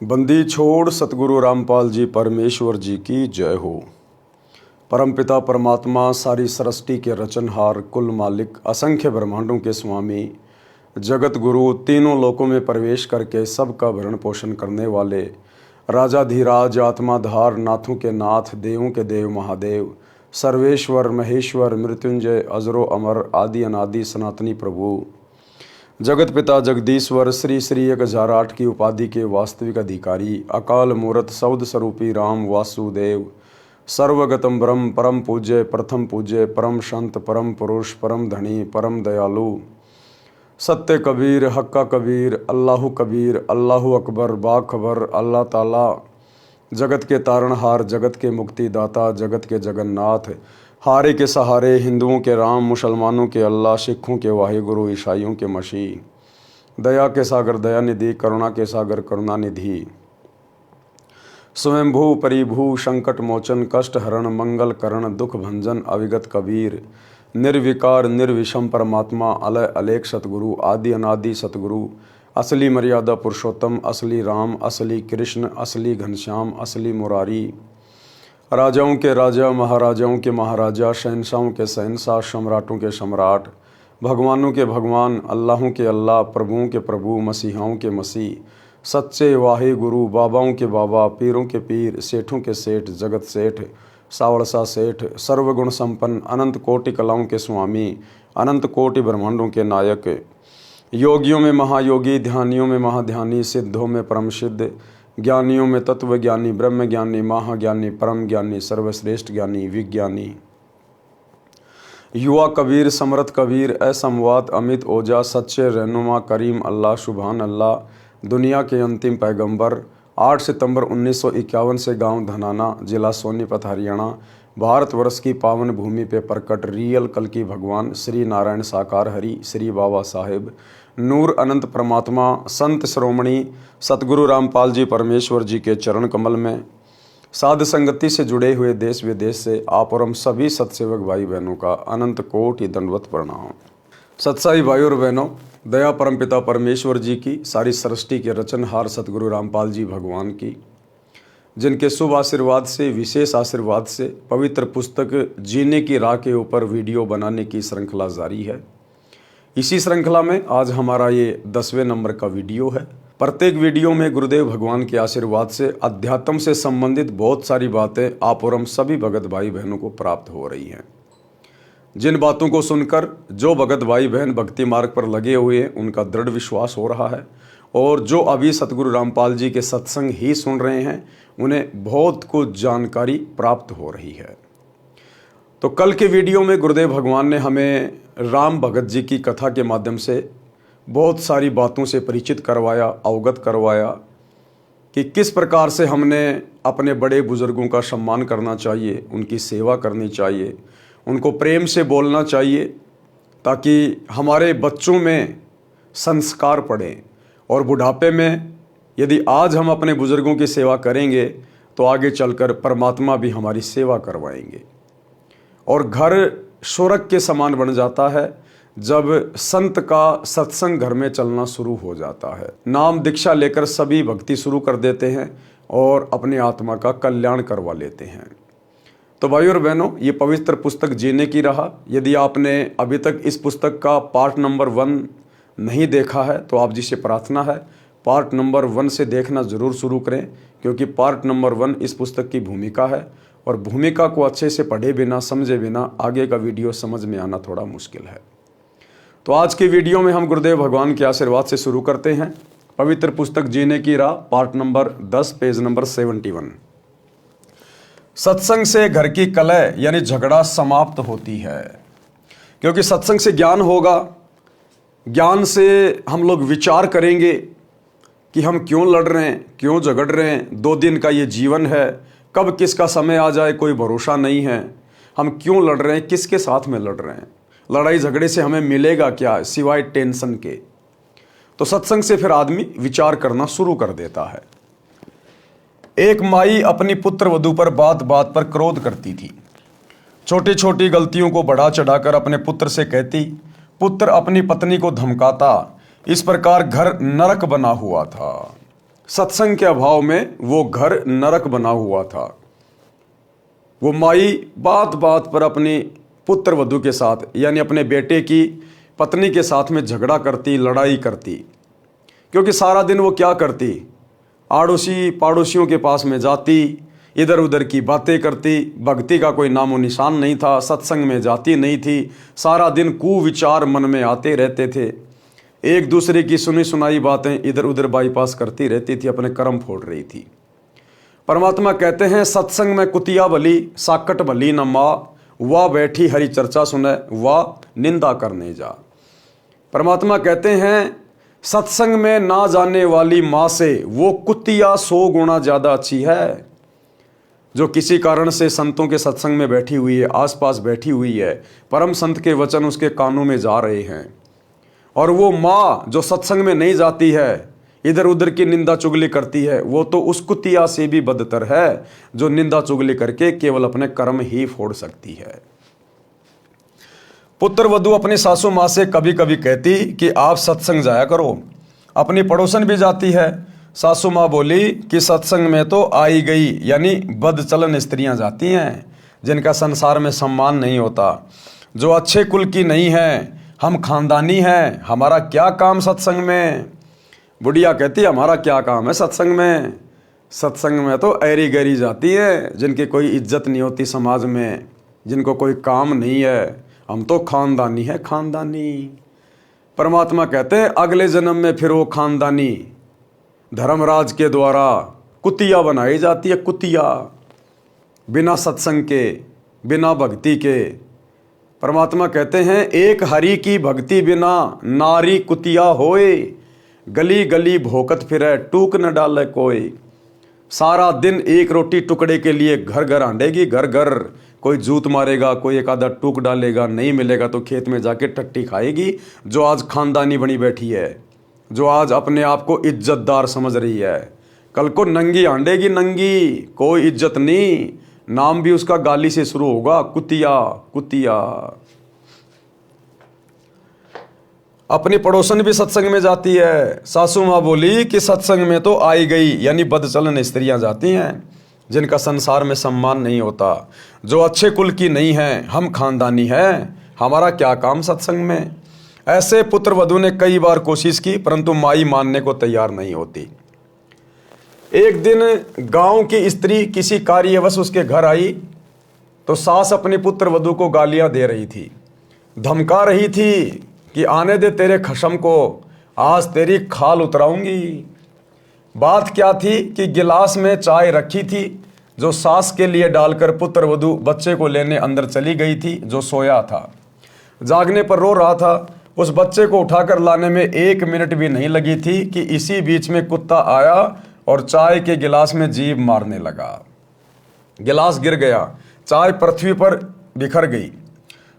बंदी छोड़ सतगुरु रामपाल जी परमेश्वर जी की जय हो। परमपिता परमात्मा सारी सृष्टि के रचनहार, कुल मालिक, असंख्य ब्रह्मांडों के स्वामी, जगत गुरु, तीनों लोकों में प्रवेश करके सबका भरण पोषण करने वाले, राजाधिराज, आत्माधार, नाथों के नाथ, देवों के देव महादेव, सर्वेश्वर महेश्वर, मृत्युंजय, अजरो अमर, आदि अनादि सनातनी प्रभु, जगत पिता जगदीश्वर, श्री श्री 1008 की उपाधि के वास्तविक अधिकारी, अकाल मूर्त शब्द स्वरूपी राम वासुदेव, सर्वगतम ब्रह्म, परम पूज्य, प्रथम पूज्य, परम संत, परम पुरुष, परम धनी, परम दयालु, सत्य कबीर, हक्का कबीर, अल्लाहु कबीर, अल्लाहु अकबर, बाखबर, अल्लाह ताला, जगत के तारणहार, जगत के मुक्तिदाता, जगत के जगन्नाथ, हारे के सहारे, हिंदुओं के राम, मुसलमानों के अल्लाह, सिखों के वाहिगुरु, ईसाइयों के मसीह, दया के सागर दयानिधि, करुणा के सागर करुणानिधि, स्वयंभू परिभू, संकट मोचन, कष्ट हरण, मंगल करण, दुख भंजन, अविगत कबीर, निर्विकार निर्विषम परमात्मा, अलय अलेख सतगुरु, आदि अनादि सतगुरु, असली मर्यादा पुरुषोत्तम, असली राम, असली कृष्ण, असली घनश्याम, असली मुरारी, राजाओं के राजा, महाराजाओं के महाराजा, शहंशाहों के शहंशाह, सम्राटों के सम्राट, भगवानों के भगवान, अल्लाहों के अल्लाह, प्रभुओं के प्रभु, मसीहाओं के मसीह, सच्चे वाहे गुरु, बाबाओं के बाबा, पीरों के पीर, सेठों के सेठ, जगत सेठ, सावड़सा सेठ, सर्वगुण संपन्न, अनंत कोटि कलाओं के स्वामी, अनंत कोटि ब्रह्मांडों के नायक, योगियों में महायोगी, ध्यानियों में महाध्यानी, सिद्धों में परम सिद्ध, ज्ञानियों में तत्व ज्ञानी, ब्रह्म ज्ञानी, महाज्ञानी, परम ज्ञानी, सर्वश्रेष्ठ ज्ञानी, विज्ञानी, युवा कबीर, समरथ कबीर, असमवात, अमित ओजा, सच्चे रहनुमा, करीम अल्लाह, सुभान अल्लाह, दुनिया के अंतिम पैगंबर, 8 सितंबर 1951 से गांव धनाना, जिला सोनीपत, हरियाणा, भारतवर्ष की पावन भूमि पे प्रकट रियल कल की भगवान श्री नारायण साकार हरि, श्री बाबा साहेब, नूर अनंत परमात्मा, संत श्रोमणी सतगुरु रामपाल जी परमेश्वर जी के चरण कमल में साध संगति से जुड़े हुए देश विदेश से आप और हम सभी सत्सेवक भाई बहनों का अनंत कोटि दंडवत प्रणाम। सत्साई भाई और बहनों, दया परमपिता परमेश्वर जी की, सारी सृष्टि के रचनहार सतगुरु रामपाल जी भगवान की, जिनके शुभ आशीर्वाद से, विशेष आशीर्वाद से पवित्र पुस्तक जीने की राह के ऊपर वीडियो बनाने की श्रृंखला जारी है। इसी श्रृंखला में आज हमारा ये 10वें नंबर का वीडियो है। प्रत्येक वीडियो में गुरुदेव भगवान के आशीर्वाद से अध्यात्म से संबंधित बहुत सारी बातें आप और हम सभी भगत भाई बहनों को प्राप्त हो रही हैं। जिन बातों को सुनकर जो भगत भाई बहन भक्ति मार्ग पर लगे हुए हैं उनका दृढ़ विश्वास हो रहा है, और जो अभी सतगुरु रामपाल जी के सत्संग ही सुन रहे हैं उन्हें बहुत कुछ जानकारी प्राप्त हो रही है। तो कल के वीडियो में गुरुदेव भगवान ने हमें राम भगत जी की कथा के माध्यम से बहुत सारी बातों से परिचित करवाया, अवगत करवाया कि किस प्रकार से हमने अपने बड़े बुजुर्गों का सम्मान करना चाहिए, उनकी सेवा करनी चाहिए, उनको प्रेम से बोलना चाहिए, ताकि हमारे बच्चों में संस्कार पड़े, और बुढ़ापे में यदि आज हम अपने बुजुर्गों की सेवा करेंगे तो आगे चलकर परमात्मा भी हमारी सेवा करवाएंगे। और घर स्वर्ग के समान बन जाता है जब संत का सत्संग घर में चलना शुरू हो जाता है। नाम दीक्षा लेकर सभी भक्ति शुरू कर देते हैं और अपनी आत्मा का कल्याण करवा लेते हैं। तो भाई और बहनों, ये पवित्र पुस्तक जीने की राह, यदि आपने अभी तक इस पुस्तक का पार्ट नंबर 1 नहीं देखा है तो आप जिसे प्रार्थना है पार्ट नंबर 1 से देखना ज़रूर शुरू करें, क्योंकि पार्ट नंबर 1 इस पुस्तक की भूमिका है, और भूमिका को अच्छे से पढ़े बिना, समझे बिना आगे का वीडियो समझ में आना थोड़ा मुश्किल है। तो आज के वीडियो में हम गुरुदेव भगवान के आशीर्वाद से शुरू करते हैं पवित्र पुस्तक जीने की राह, पार्ट नंबर 10, पेज नंबर 71। सत्संग से घर की कलह यानी झगड़ा समाप्त होती है, क्योंकि सत्संग से ज्ञान होगा, ज्ञान से हम लोग विचार करेंगे कि हम क्यों लड़ रहे हैं, क्यों झगड़ रहे हैं, 2 दिन का ये जीवन है, कब किसका समय आ जाए कोई भरोसा नहीं है, हम क्यों लड़ रहे हैं, किसके साथ में लड़ रहे हैं, लड़ाई झगड़े से हमें मिलेगा क्या सिवाय टेंशन के। तो सत्संग से फिर आदमी विचार करना शुरू कर देता है। एक माई अपनी पुत्र वधू पर बात बात पर क्रोध करती थी। छोटी छोटी गलतियों को बढ़ा चढ़ाकर अपने पुत्र से कहती, पुत्र अपनी पत्नी को धमकाता, इस प्रकार घर नरक बना हुआ था। सत्संग के अभाव में वो घर नरक बना हुआ था। वो माई बात बात पर अपनी पुत्र वधू के साथ यानी अपने बेटे की पत्नी के साथ में झगड़ा करती, लड़ाई करती। क्योंकि सारा दिन वो क्या करती, आड़ोसी पड़ोसियों के पास में जाती, इधर उधर की बातें करती, भक्ति का कोई नामो निशान नहीं था, सत्संग में जाती नहीं थी, सारा दिन कुविचार मन में आते रहते थे, एक दूसरे की सुनी सुनाई बातें इधर उधर बाईपास करती रहती थी, अपने कर्म फोड़ रही थी। परमात्मा कहते हैं सत्संग में कुतिया भली साकट भली न माँ, वाह बैठी हरी चर्चा सुने वाह निंदा करने जा। परमात्मा कहते हैं सत्संग में ना जाने वाली माँ से वो कुतिया 100 गुना ज़्यादा अच्छी है, जो किसी कारण से संतों के सत्संग में बैठी हुई है, आसपास बैठी हुई है, परम संत के वचन उसके कानों में जा रहे हैं। और वो माँ जो सत्संग में नहीं जाती है, इधर उधर की निंदा चुगली करती है, वो तो उस कुतिया से भी बदतर है जो निंदा चुगली करके केवल अपने कर्म ही फोड़ सकती है। पुत्र वधू अपनी सासू माँ से कभी कभी कहती कि आप सत्संग जाया करो। अपनी पड़ोसन भी जाती है। सासू माँ बोली कि सत्संग में तो आई गई यानी बदचलन स्त्रियां जाती हैं जिनका संसार में सम्मान नहीं होता, जो अच्छे कुल की नहीं है, हम खानदानी हैं, हमारा क्या काम सत्संग में। बुढ़िया कहती हमारा क्या काम है सत्संग में। सत्संग में तो ऐरी गैरी जाती है जिनकी कोई इज्जत नहीं होती समाज में, जिनको कोई काम नहीं है, हम तो खानदानी है खानदानी। परमात्मा कहते हैं अगले जन्म में फिर वो खानदानी धर्मराज के द्वारा कुतिया बनाई जाती है, कुतिया, बिना सत्संग के, बिना भक्ति के। परमात्मा कहते हैं एक हरि की भक्ति बिना नारी कुतिया होए, गली गली भोकत फिरे टूक न डाले कोई। सारा दिन एक रोटी टुकड़े के लिए घर घर आंडेगी, घर घर, कोई जूत मारेगा, कोई एक आधा टूक डालेगा, नहीं मिलेगा तो खेत में जाके टट्टी खाएगी। जो आज खानदानी बनी बैठी है, जो आज अपने आप को इज्जतदार समझ रही है, कल को नंगी आंडेगी, नंगी, कोई इज्जत नहीं, नाम भी उसका गाली से शुरू होगा, कुतिया कुतिया। अपनी पड़ोसन भी सत्संग में जाती है। सासू माँ बोली कि सत्संग में तो आई गई यानी बदचलन स्त्रियां जाती हैं जिनका संसार में सम्मान नहीं होता, जो अच्छे कुल की नहीं है, हम खानदानी हैं, हमारा क्या काम सत्संग में। ऐसे पुत्र वधू ने कई बार कोशिश की परंतु माई मानने को तैयार नहीं होती। एक दिन गांव की स्त्री किसी कार्यवश उसके घर आई तो सास अपनी पुत्र वधू को गालियां दे रही थी, धमका रही थी कि आने दे तेरे खशम को, आज तेरी खाल उतराऊंगी। बात क्या थी कि गिलास में चाय रखी थी जो सास के लिए डालकर पुत्र वधू बच्चे को लेने अंदर चली गई थी, जो सोया था, जागने पर रो रहा था। उस बच्चे को उठाकर लाने में 1 मिनट भी नहीं लगी थी कि इसी बीच में कुत्ता आया और चाय के गिलास में जीभ मारने लगा। गिलास गिर गया, चाय पृथ्वी पर बिखर गई।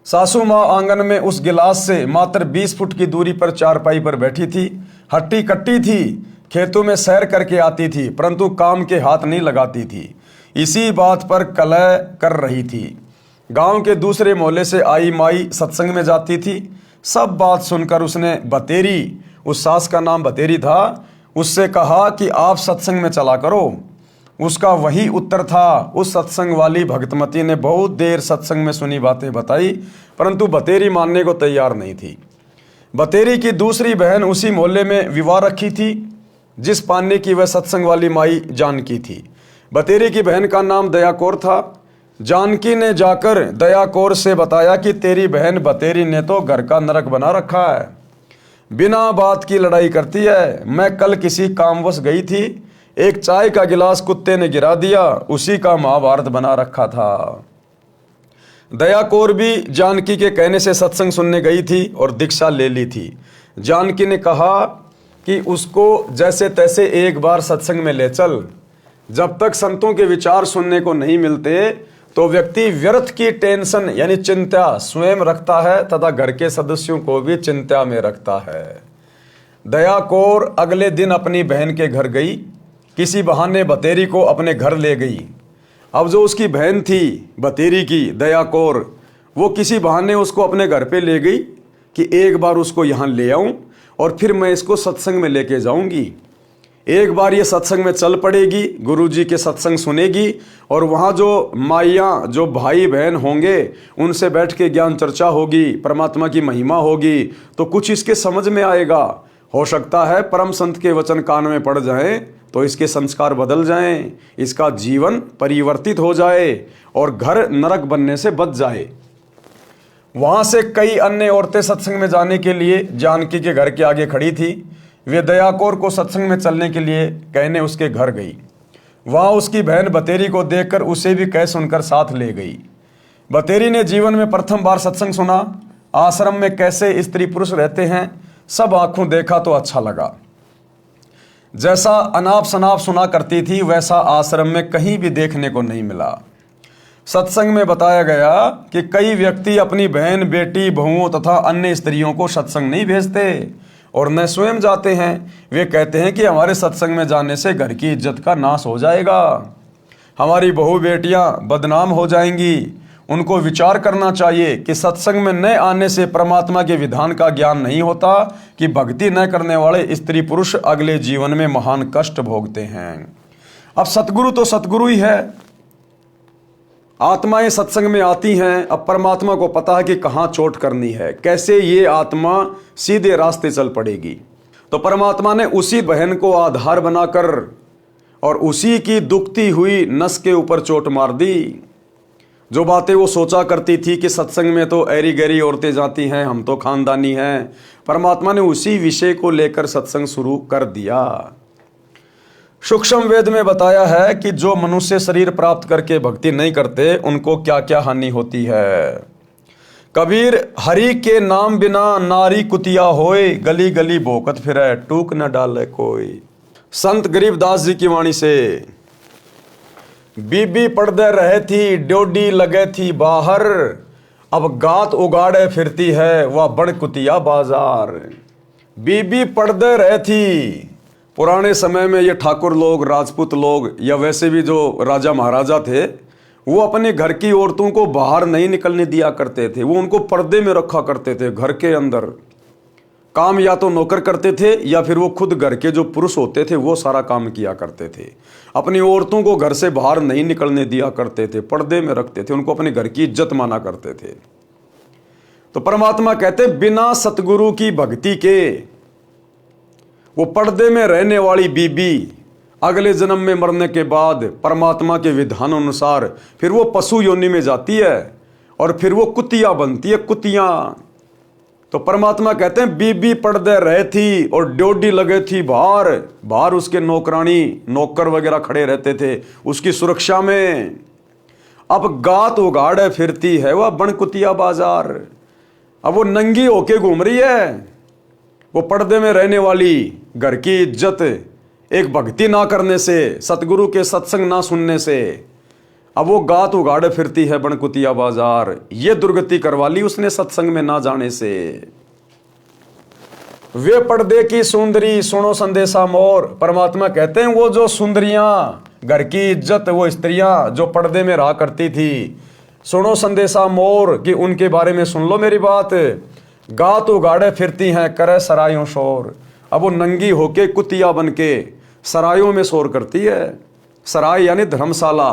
सासू माँ आंगन में उस गिलास से मात्र 20 फुट की दूरी पर चारपाई पर बैठी थी, हट्टी कट्टी थी, खेतों में सैर करके आती थी परंतु काम के हाथ नहीं लगाती थी। इसी बात पर कलह कर रही थी। गांव के दूसरे मोहल्ले से आई माई सत्संग में जाती थी। सब बात सुनकर उसने बतेरी, उस सास का नाम बतेरी था, उससे कहा कि आप सत्संग में चला करो। उसका वही उत्तर था। उस सत्संग वाली भगतमती ने बहुत देर सत्संग में सुनी बातें बताई परंतु बतेरी मानने को तैयार नहीं थी। बतेरी की दूसरी बहन उसी मोहल्ले में विवाह रखी थी जिस पाने की वह सत्संग वाली माई जानकी थी। बतेरी की बहन का नाम दया कौर था। जानकी ने जाकर दया कौर से बताया कि तेरी बहन बतेरी ने तो घर का नरक बना रखा है, बिना बात की लड़ाई करती है। मैं कल किसी कामवश गई थी, एक चाय का गिलास कुत्ते ने गिरा दिया, उसी का महाभारत बना रखा था। दया कौर भी जानकी के कहने से सत्संग सुनने गई थी और दीक्षा ले ली थी। जानकी ने कहा कि उसको जैसे तैसे एक बार सत्संग में ले चल। जब तक संतों के विचार सुनने को नहीं मिलते तो व्यक्ति व्यर्थ की टेंशन यानी चिंता स्वयं रखता है तथा घर के सदस्यों को भी चिंता में रखता है। दया कौर अगले दिन अपनी बहन के घर गई, किसी बहाने बतेरी को अपने घर ले गई। अब जो उसकी बहन थी बतेरी की दया कौर, वो किसी बहाने उसको अपने घर पे ले गई कि एक बार उसको यहाँ ले आऊं और फिर मैं इसको सत्संग में लेके जाऊंगी। एक बार ये सत्संग में चल पड़ेगी, गुरुजी के सत्संग सुनेगी और वहाँ जो माइयाँ, जो भाई बहन होंगे, उनसे बैठ के ज्ञान चर्चा होगी, परमात्मा की महिमा होगी, तो कुछ इसके समझ में आएगा। हो सकता है परम संत के वचन कान में पड़ जाएं तो इसके संस्कार बदल जाएं, इसका जीवन परिवर्तित हो जाए और घर नरक बनने से बच जाए। वहाँ से कई अन्य औरतें सत्संग में जाने के लिए जानकी के घर के आगे खड़ी थी। वे दया कौर को सत्संग में चलने के लिए कहने उसके घर गई। वहाँ उसकी बहन बतेरी को देखकर उसे भी कह सुनकर साथ ले गई। बतेरी ने जीवन में प्रथम बार सत्संग सुना। आश्रम में कैसे स्त्री पुरुष रहते हैं सब आंखों देखा तो अच्छा लगा। जैसा अनाप शनाप सुना करती थी वैसा आश्रम में कहीं भी देखने को नहीं मिला। सत्संग में बताया गया कि कई व्यक्ति अपनी बहन, बेटी, बहुओं तथा अन्य स्त्रियों को सत्संग नहीं भेजते और न स्वयं जाते हैं। वे कहते हैं कि हमारे सत्संग में जाने से घर की इज्जत का नाश हो जाएगा, हमारी बहू बेटियां बदनाम हो जाएंगी। उनको विचार करना चाहिए कि सत्संग में न आने से परमात्मा के विधान का ज्ञान नहीं होता कि भक्ति न करने वाले स्त्री पुरुष अगले जीवन में महान कष्ट भोगते हैं। अब सतगुरु तो सतगुरु ही है। आत्माएं सत्संग में आती हैं। अब परमात्मा को पता है कि कहाँ चोट करनी है, कैसे ये आत्मा सीधे रास्ते चल पड़ेगी। तो परमात्मा ने उसी बहन को आधार बनाकर और उसी की दुखती हुई नस के ऊपर चोट मार दी। जो बातें वो सोचा करती थी कि सत्संग में तो ऐरी गैरी औरतें जाती हैं, हम तो खानदानी हैं, परमात्मा ने उसी विषय को लेकर सत्संग शुरू कर दिया। सूक्ष्म वेद में बताया है कि जो मनुष्य शरीर प्राप्त करके भक्ति नहीं करते उनको क्या क्या हानि होती है। कबीर हरि के नाम बिना नारी कुतिया होए, गली गली भोकत फिरे टूक न डाले कोई। संत गरीबदास जी की वाणी से। बीबी पड़दे रहे थी, ड्योडी लगे थी बाहर, अब गात उगाड़े फिरती है वह बड़ कुतिया बाजार। बीबी पड़दे रहे थी। पुराने समय में ये ठाकुर लोग, राजपूत लोग या वैसे भी जो राजा महाराजा थे, वो अपने घर की औरतों को बाहर नहीं निकलने दिया करते थे। वो उनको पर्दे में रखा करते थे। घर के अंदर काम या तो नौकर करते थे या फिर वो खुद घर के जो पुरुष होते थे वो सारा काम किया करते थे। अपनी औरतों को घर से बाहर नहीं निकलने दिया करते थे, पर्दे में रखते थे, उनको अपने घर की इज्जत माना करते थे। तो परमात्मा कहते बिना सतगुरु की भक्ति के वो पर्दे में रहने वाली बीबी अगले जन्म में मरने के बाद परमात्मा के विधान अनुसार फिर वो पशु योनि में जाती है और फिर वो कुतिया बनती है, कुतियां। तो परमात्मा कहते हैं बीबी पर्दे रहे थी और ड्योडी लगे थी बाहर। बाहर उसके नौकरानी, नौकर वगैरह खड़े रहते थे उसकी सुरक्षा में। अब गात उगाड़े फिरती है वह बन कुतिया बाजार। अब वो नंगी होके घूम रही है। वो पर्दे में रहने वाली घर की इज्जत एक भक्ति ना करने से, सतगुरु के सत्संग ना सुनने से, अब वो गात उगाड़े फिरती है बन कुतिया बाजार। ये दुर्गति करवा ली उसने सत्संग में ना जाने से। वे पर्दे की सुंदरी सुनो संदेशा मोर। परमात्मा कहते हैं वो जो सुंदरियां, घर की इज्जत, वो स्त्रियां जो पर्दे में रहा करती थी, सुनो संदेशा मोर कि उनके बारे में सुन लो मेरी बात। गात उगाड़े फिरती हैं करे सरायों शोर। अब वो नंगी होके कुतिया बन के सरायों में शोर करती है। सराय यानी धर्मशाला।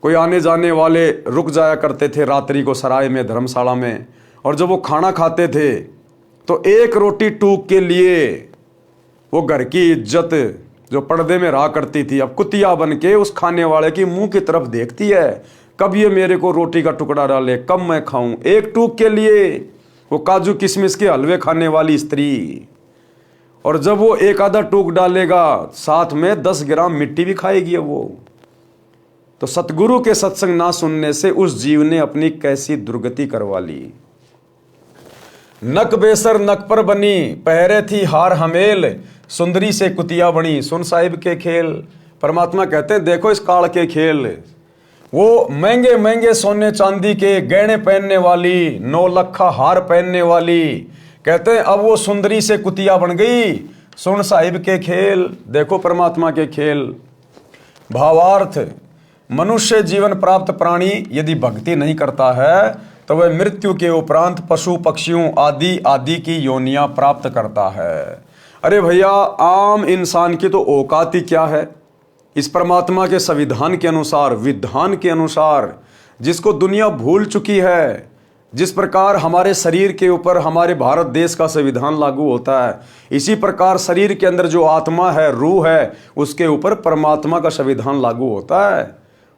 कोई आने जाने वाले रुक जाया करते थे रात्रि को सराय में, धर्मशाला में, और जब वो खाना खाते थे तो एक रोटी टूक के लिए वो घर की इज्जत जो पर्दे में रहा करती थी अब कुतिया बन के उस खाने वाले की मुंह की तरफ देखती है, कब ये मेरे को रोटी का टुकड़ा डाले, कब मैं खाऊं। एक टूक के लिए वो काजू किशमिश के हलवे खाने वाली स्त्री, और जब वो एक आधा टूक डालेगा साथ में 10 ग्राम मिट्टी भी खाएगी वो। तो सतगुरु के सत्संग ना सुनने से उस जीव ने अपनी कैसी दुर्गति करवा ली। नक बेसर नक पर बनी, पहरे थी हार हमेल, सुंदरी से कुतिया बनी, सुन साहिब के खेल। परमात्मा कहते हैं देखो इस काल के खेल। वो महंगे महंगे सोने चांदी के गहने पहनने वाली, 9 लखा हार पहनने वाली, कहते हैं अब वो सुंदरी से कुतिया बन गई। सुन साहिब के खेल, देखो परमात्मा के खेल। भावार्थ, मनुष्य जीवन प्राप्त प्राणी यदि भक्ति नहीं करता है तो वह मृत्यु के उपरांत पशु पक्षियों आदि आदि की योनियां प्राप्त करता है। अरे भैया, आम इंसान की तो औकात ही क्या है। इस परमात्मा के संविधान के अनुसार, विधान के अनुसार, जिसको दुनिया भूल चुकी है, जिस प्रकार हमारे शरीर के ऊपर हमारे भारत देश का संविधान लागू होता है, इसी प्रकार शरीर के अंदर जो आत्मा है, रूह है, उसके ऊपर परमात्मा का संविधान लागू होता है।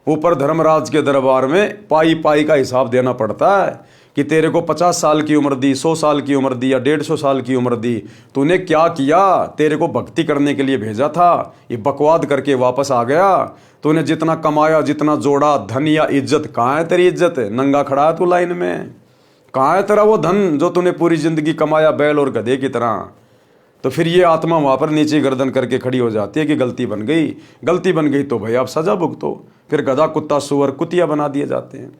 ऊपर धर्मराज के दरबार में पाई पाई का हिसाब देना पड़ता है कि तेरे को 50 साल की उम्र दी, 100 साल की उम्र दी या 150 साल की उम्र दी, तूने क्या किया? तेरे को भक्ति करने के लिए भेजा था, ये बकवाद करके वापस आ गया। तूने जितना कमाया, जितना जोड़ा, धन या इज्जत, कहाँ है तेरी इज्जत? नंगा खड़ा है तू लाइन में। कहाँ है तेरा वो धन जो तूने पूरी जिंदगी कमाया बैल और गधे की तरह? तो फिर ये आत्मा वहाँ पर नीचे गर्दन करके खड़ी हो जाती है कि गलती बन गई। गलती बन गई तो भाई आप सजा भुगतो। फिर गधा, कुत्ता, सुअर, कुतिया बना दिए जाते हैं।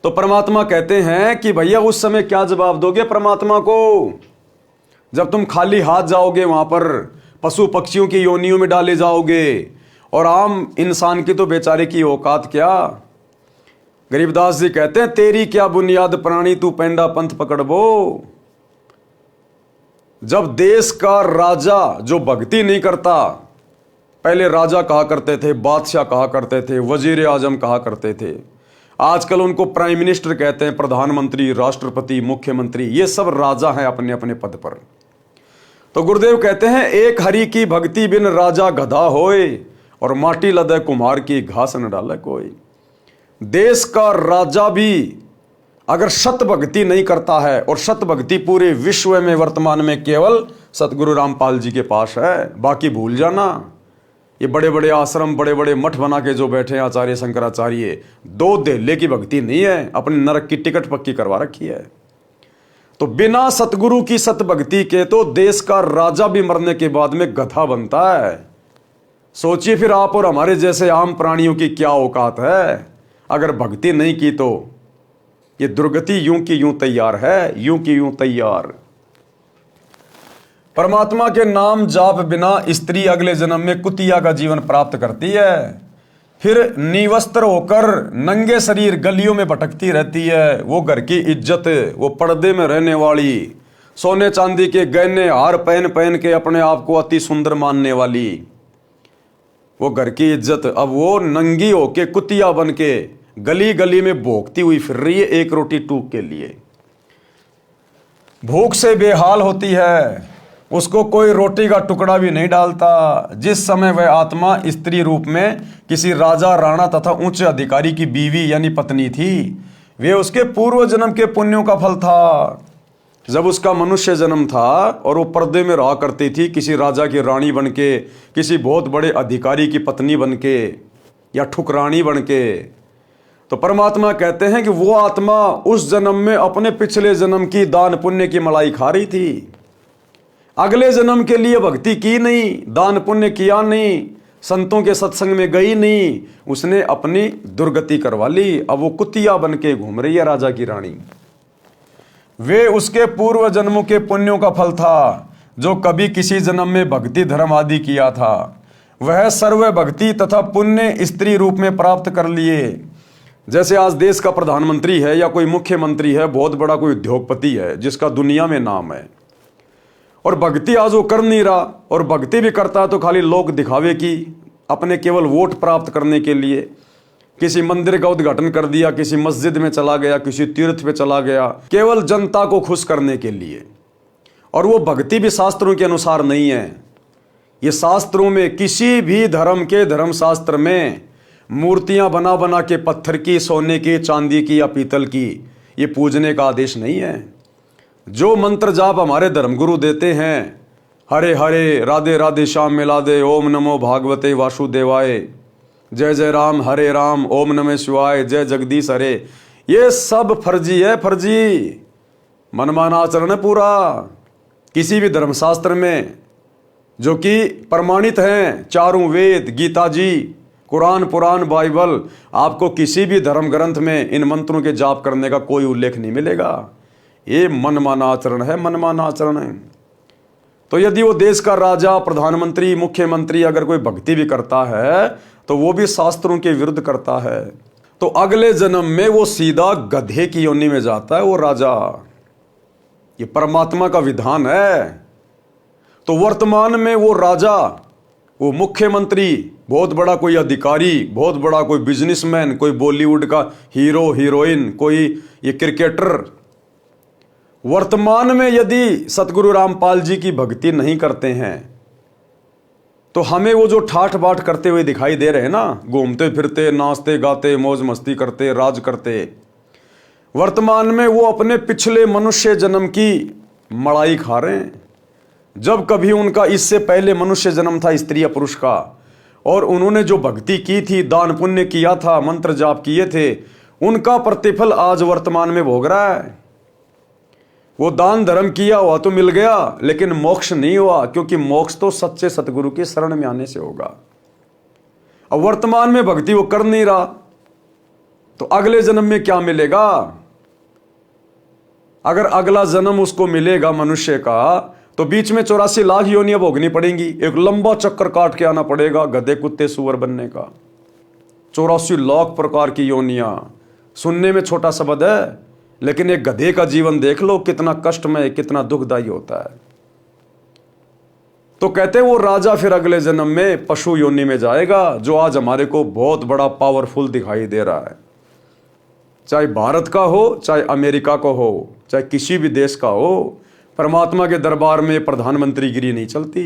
तो परमात्मा कहते हैं कि भैया उस समय क्या जवाब दोगे परमात्मा को, जब तुम खाली हाथ जाओगे वहां पर, पशु पक्षियों की योनियों में डाले जाओगे, और आम इंसान की तो बेचारे की औकात क्या। गरीबदास जी कहते हैं, तेरी क्या बुनियाद प्राणी, तू पेंडा पंथ पकड़बो। जब देश का राजा जो भक्ति नहीं करता, पहले राजा कहा करते थे, बादशाह कहा करते थे, वजीर आजम कहा करते थे, आजकल उनको प्राइम मिनिस्टर कहते हैं, प्रधानमंत्री, राष्ट्रपति, मुख्यमंत्री, ये सब राजा हैं अपने अपने पद पर। तो गुरुदेव कहते हैं, एक हरि की भक्ति बिन राजा गधा होए, और माटी लदे कुम्हार की घास न डाले कोई। देश का राजा भी अगर सत भक्ति नहीं करता है, और सत भक्ति पूरे विश्व में वर्तमान में केवल सतगुरु रामपाल जी के पास है, बाकी भूल जाना। ये बड़े बड़े आश्रम, बड़े बड़े मठ बना के जो बैठे हैं आचार्य शंकराचार्य, दो देले की भक्ति नहीं है, अपने नरक की टिकट पक्की करवा रखी है। तो बिना सतगुरु की सत भक्ति के तो देश का राजा भी मरने के बाद में गधा बनता है। सोचिए फिर आप और हमारे जैसे आम प्राणियों की क्या औकात है। अगर भक्ति नहीं की तो ये दुर्गति यूं की यूं तैयार है, यूं की यूं तैयार। परमात्मा के नाम जाप बिना स्त्री अगले जन्म में कुतिया का जीवन प्राप्त करती है, फिर निवस्त्र होकर नंगे शरीर गलियों में भटकती रहती है। वो घर की इज्जत, वो पर्दे में रहने वाली, सोने चांदी के गहने हार पहन पहन के अपने आप को अति सुंदर मानने वाली, वो घर की इज्जत अब वो नंगी होके कुतिया बन के गली गली में भोंकती हुई फिर रही है एक रोटी टूक के लिए। भूख से बेहाल होती है, उसको कोई रोटी का टुकड़ा भी नहीं डालता। जिस समय वह आत्मा स्त्री रूप में किसी राजा, राणा तथा उच्च अधिकारी की बीवी यानी पत्नी थी, वे उसके पूर्व जन्म के पुण्यों का फल था। जब उसका मनुष्य जन्म था और वो पर्दे में रहा करती थी, किसी राजा की रानी बन के, किसी बहुत बड़े अधिकारी की पत्नी बन के, या ठुकरानी बन के, तो परमात्मा कहते हैं कि वो आत्मा उस जन्म में अपने पिछले जन्म की दान पुण्य की मलाई खा रही थी। अगले जन्म के लिए भक्ति की नहीं, दान पुण्य किया नहीं, संतों के सत्संग में गई नहीं, उसने अपनी दुर्गति करवा ली। अब वो कुतिया बन के घूम रही है राजा की रानी। वे उसके पूर्व जन्मों के पुण्यों का फल था, जो कभी किसी जन्म में भक्ति धर्म आदि किया था, वह सर्व भक्ति तथा पुण्य स्त्री रूप में प्राप्त कर लिए। जैसे आज देश का प्रधानमंत्री है या कोई मुख्यमंत्री है, बहुत बड़ा कोई उद्योगपति है जिसका दुनिया में नाम है, और भक्ति आज वो कर नहीं रहा, और भक्ति भी करता है तो खाली लोग दिखावे की, अपने केवल वोट प्राप्त करने के लिए किसी मंदिर का उद्घाटन कर दिया, किसी मस्जिद में चला गया, किसी तीर्थ पे चला गया, केवल जनता को खुश करने के लिए। और वो भक्ति भी शास्त्रों के अनुसार नहीं है। ये शास्त्रों में, किसी भी धर्म के धर्म शास्त्र में मूर्तियां बना बना के पत्थर की, सोने की, चांदी की या पीतल की, ये पूजने का आदेश नहीं है। जो मंत्र जाप हमारे धर्मगुरु देते हैं, हरे हरे, राधे राधे, श्याम मिलादे, ओम नमो भागवते वासुदेवाय, जय जय राम, हरे राम, ओम नमः शिवाय, जय जगदीश हरे, ये सब फर्जी है, फर्जी मनमाना आचरण है पूरा। किसी भी धर्मशास्त्र में जो कि प्रमाणित हैं, चारों वेद, गीता जी, कुरान, पुराण, बाइबल, आपको किसी भी धर्म ग्रंथ में इन मंत्रों के जाप करने का कोई उल्लेख नहीं मिलेगा। ये मनमाना आचरण है, मनमाना आचरण है। तो यदि वो देश का राजा, प्रधानमंत्री, मुख्यमंत्री अगर कोई भक्ति भी करता है तो वो भी शास्त्रों के विरुद्ध करता है, तो अगले जन्म में वो सीधा गधे की योनि में जाता है वो राजा। ये परमात्मा का विधान है। तो वर्तमान में वो राजा, वो मुख्यमंत्री, बहुत बड़ा कोई अधिकारी, बहुत बड़ा कोई बिजनेसमैन, कोई बॉलीवुड का हीरो हीरोइन, कोई ये क्रिकेटर, वर्तमान में यदि सतगुरु रामपाल जी की भक्ति नहीं करते हैं तो हमें वो जो ठाठ बाट करते हुए दिखाई दे रहे हैं ना, घूमते फिरते, नाचते गाते, मौज मस्ती करते, राज करते, वर्तमान में वो अपने पिछले मनुष्य जन्म की मड़ाई खा रहे हैं। जब कभी उनका इससे पहले मनुष्य जन्म था स्त्री या पुरुष का, और उन्होंने जो भक्ति की थी, दान पुण्य किया था, मंत्र जाप किए थे, उनका प्रतिफल आज वर्तमान में भोग रहा है। वो दान धर्म किया हुआ तो मिल गया, लेकिन मोक्ष नहीं हुआ, क्योंकि मोक्ष तो सच्चे सतगुरु के शरण में आने से होगा। अब वर्तमान में भक्ति वो कर नहीं रहा तो अगले जन्म में क्या मिलेगा? अगर अगला जन्म उसको मिलेगा मनुष्य का, तो बीच में 84 लाख योनियां भोगनी पड़ेंगी, एक लंबा चक्कर काट के आना पड़ेगा गधे कुत्ते सुअर बनने का। 84 लाख प्रकार की योनियां, सुनने में छोटा शब्द है, लेकिन एक गधे का जीवन देख लो, कितना कष्टमय, कितना दुखदायी होता है। तो कहते वो राजा फिर अगले जन्म में पशु योनि में जाएगा, जो आज हमारे को बहुत बड़ा पावरफुल दिखाई दे रहा है। चाहे भारत का हो, चाहे अमेरिका का हो, चाहे किसी भी देश का हो, परमात्मा के दरबार में प्रधानमंत्री गिरी नहीं चलती,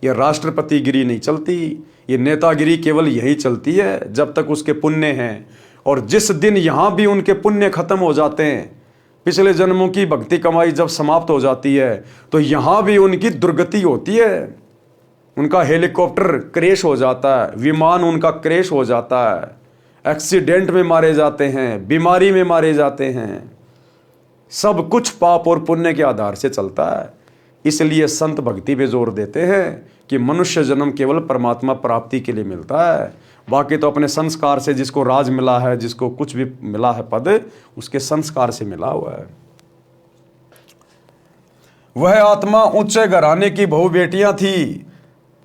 ये राष्ट्रपति गिरी नहीं चलती, ये नेतागिरी केवल यही चलती है जब तक उसके पुण्य हैं। और जिस दिन यहां भी उनके पुण्य खत्म हो जाते हैं, पिछले जन्मों की भक्ति कमाई जब समाप्त हो जाती है, तो यहां भी उनकी दुर्गति होती है। उनका हेलीकॉप्टर क्रैश हो जाता है, विमान उनका क्रैश हो जाता है, एक्सीडेंट में मारे जाते हैं, बीमारी में मारे जाते हैं। सब कुछ पाप और पुण्य के आधार से चलता है। इसलिए संत भक्ति पे जोर देते हैं कि मनुष्य जन्म केवल परमात्मा प्राप्ति के लिए मिलता है, बाकी तो अपने संस्कार से, जिसको राज मिला है, जिसको कुछ भी मिला है पद, उसके संस्कार से मिला हुआ है। वह आत्मा ऊंचे घराने की बहु बेटियां थी,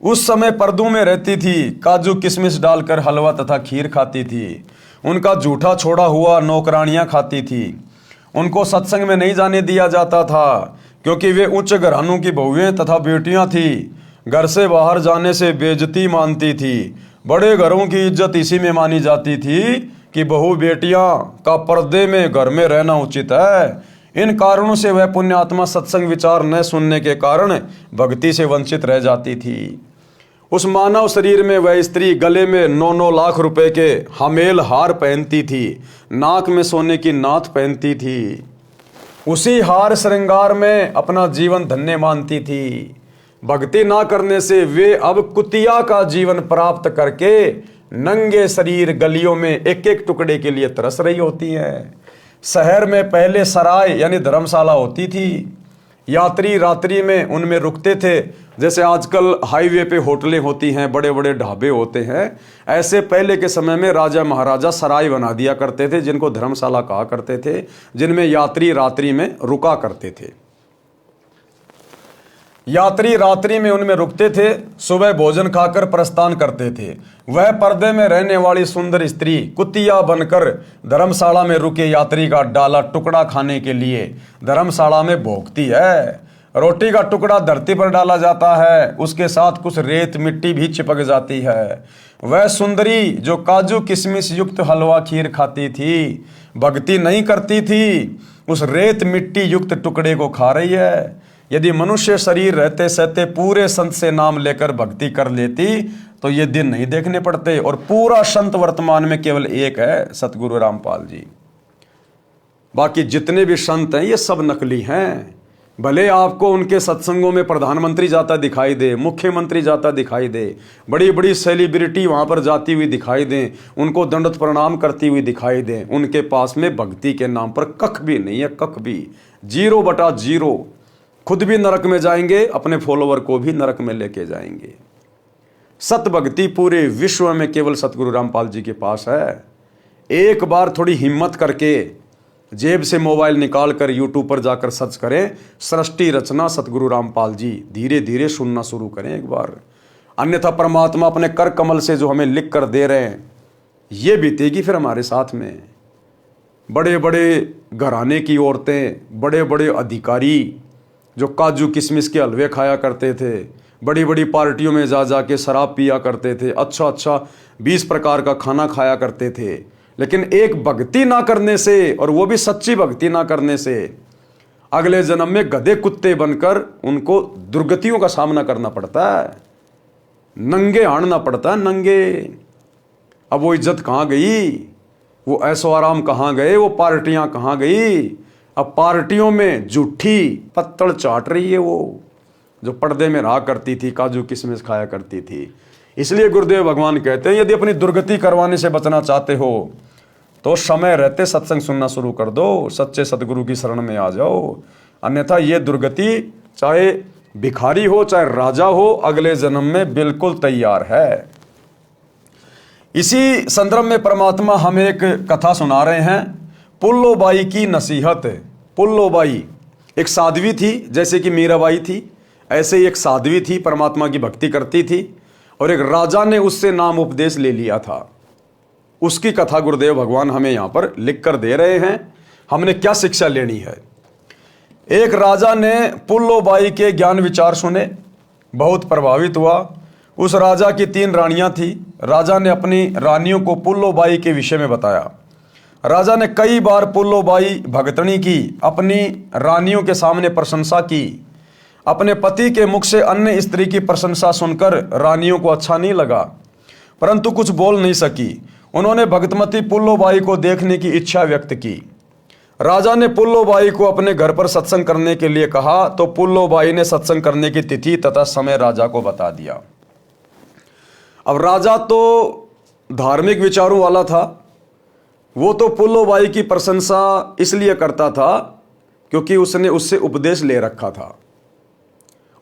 उस समय पर्दों में रहती थी, काजू किशमिश डालकर हलवा तथा खीर खाती थी। उनका जूठा छोड़ा हुआ नौकरानियां खाती थी। उनको सत्संग में नहीं जाने दिया जाता था, क्योंकि वे उच्च घरानों की बहुएं तथा बेटियां थी। घर से बाहर जाने से बेइज्जती मानती थी। बड़े घरों की इज्जत इसी में मानी जाती थी कि बहु बेटियां का पर्दे में घर में रहना उचित है। इन कारणों से वह पुण्यात्मा सत्संग विचार न सुनने के कारण भक्ति से वंचित रह जाती थी। उस मानव शरीर में वह स्त्री गले में 9-9 लाख रुपए के हमेल हार पहनती थी, नाक में सोने की नाथ पहनती थी, उसी हार श्रृंगार में अपना जीवन धन्य मानती थी। भक्ति ना करने से वे अब कुतिया का जीवन प्राप्त करके नंगे शरीर गलियों में एक एक टुकड़े के लिए तरस रही होती हैं। शहर में पहले सराय यानी धर्मशाला होती थी, यात्री रात्रि में उनमें रुकते थे। जैसे आजकल हाईवे पे होटलें होती हैं, बड़े बड़े ढाबे होते हैं, ऐसे पहले के समय में राजा महाराजा सराय बना दिया करते थे, जिनको धर्मशाला कहा करते थे, जिनमें यात्री रात्रि में रुका करते थे। यात्री रात्रि में उनमें रुकते थे, सुबह भोजन खाकर प्रस्थान करते थे। वह पर्दे में रहने वाली सुंदर स्त्री कुतिया बनकर धर्मशाला में रुके यात्री का डाला टुकड़ा खाने के लिए धर्मशाला में भोगती है। रोटी का टुकड़ा धरती पर डाला जाता है, उसके साथ कुछ रेत मिट्टी भी चिपक जाती है। वह सुंदरी जो काजू किशमिश युक्त हलवा खीर खाती थी, भक्ति नहीं करती थी, उस रेत मिट्टी युक्त टुकड़े को खा रही है। यदि मनुष्य शरीर रहते सहते पूरे संत से नाम लेकर भक्ति कर लेती तो ये दिन नहीं देखने पड़ते। और पूरा संत वर्तमान में केवल एक है, सतगुरु रामपाल जी। बाकी जितने भी संत हैं ये सब नकली हैं। भले आपको उनके सत्संगों में प्रधानमंत्री जाता दिखाई दे, मुख्यमंत्री जाता दिखाई दे, बड़ी बड़ी सेलिब्रिटी वहां पर जाती हुई दिखाई दें, उनको दंडवत प्रणाम करती हुई दिखाई दें, उनके पास में भक्ति के नाम पर कख भी नहीं है, कख भी 0/0। खुद भी नरक में जाएंगे, अपने फॉलोवर को भी नरक में लेके जाएंगे। सत भक्ति पूरे विश्व में केवल सतगुरु रामपाल जी के पास है। एक बार थोड़ी हिम्मत करके जेब से मोबाइल निकाल कर यूट्यूब पर जाकर सर्च करें, सृष्टि रचना सतगुरु रामपाल जी, धीरे धीरे सुनना शुरू करें एक बार। अन्यथा परमात्मा अपने कर कमल से जो हमें लिख कर दे रहे हैं, ये बीतेगी फिर हमारे साथ में। बड़े बड़े घराने की औरतें, बड़े बड़े अधिकारी, जो काजू किशमिश के हलवे खाया करते थे, बड़ी बड़ी पार्टियों में जा जा के शराब पिया करते थे, अच्छा अच्छा 20 प्रकार का खाना खाया करते थे, लेकिन एक भक्ति ना करने से, और वो भी सच्ची भक्ति ना करने से, अगले जन्म में गधे कुत्ते बनकर उनको दुर्गतियों का सामना करना पड़ता है, नंगे हारना पड़ता है, नंगे। अब वो इज्जत कहाँ गई, वो ऐशो आराम कहाँ गए, वो पार्टियां कहाँ गई। अब पार्टियों में झूठी पत्तल चाट रही है वो, जो पर्दे में रहा करती थी, काजू किशमिश खाया करती थी। इसलिए गुरुदेव भगवान कहते हैं, यदि अपनी दुर्गति करवाने से बचना चाहते हो तो समय रहते सत्संग सुनना शुरू कर दो, सच्चे सदगुरु की शरण में आ जाओ, अन्यथा ये दुर्गति चाहे भिखारी हो चाहे राजा हो, अगले जन्म में बिल्कुल तैयार है। इसी संदर्भ में परमात्मा हमें एक कथा सुना रहे हैं, पुल्लोबाई की नसीहत। पुल्लोबाई एक साध्वी थी, जैसे कि मीराबाई थी, ऐसे ही एक साध्वी थी, परमात्मा की भक्ति करती थी, और एक राजा ने उससे नाम उपदेश ले लिया था। उसकी कथा गुरुदेव भगवान हमें यहाँ पर लिख कर दे रहे हैं। हमने क्या शिक्षा लेनी है। एक राजा ने पुल्लोबाई के ज्ञान विचार सुने, बहुत प्रभावित हुआ। उस राजा की 3 रानियां थी। राजा ने अपनी रानियों को पुल्लोबाई के विषय में बताया। राजा ने कई बार पुल्लोबाई भगतनी की, अपनी रानियों के सामने प्रशंसा की। अपने पति के मुख से अन्य स्त्री की प्रशंसा सुनकर रानियों को अच्छा नहीं लगा, परंतु कुछ बोल नहीं सकी। उन्होंने भगतमती पुल्लोबाई को देखने की इच्छा व्यक्त की। राजा ने पुल्लोबाई को अपने घर पर सत्संग करने के लिए कहा, तो पुल्लोबाई ने सत्संग करने की तिथि तथा समय राजा को बता दिया। अब राजा तो धार्मिक विचारों वाला था, वो तो पुल्लोबाई की प्रशंसा इसलिए करता था क्योंकि उसने उससे उपदेश ले रखा था,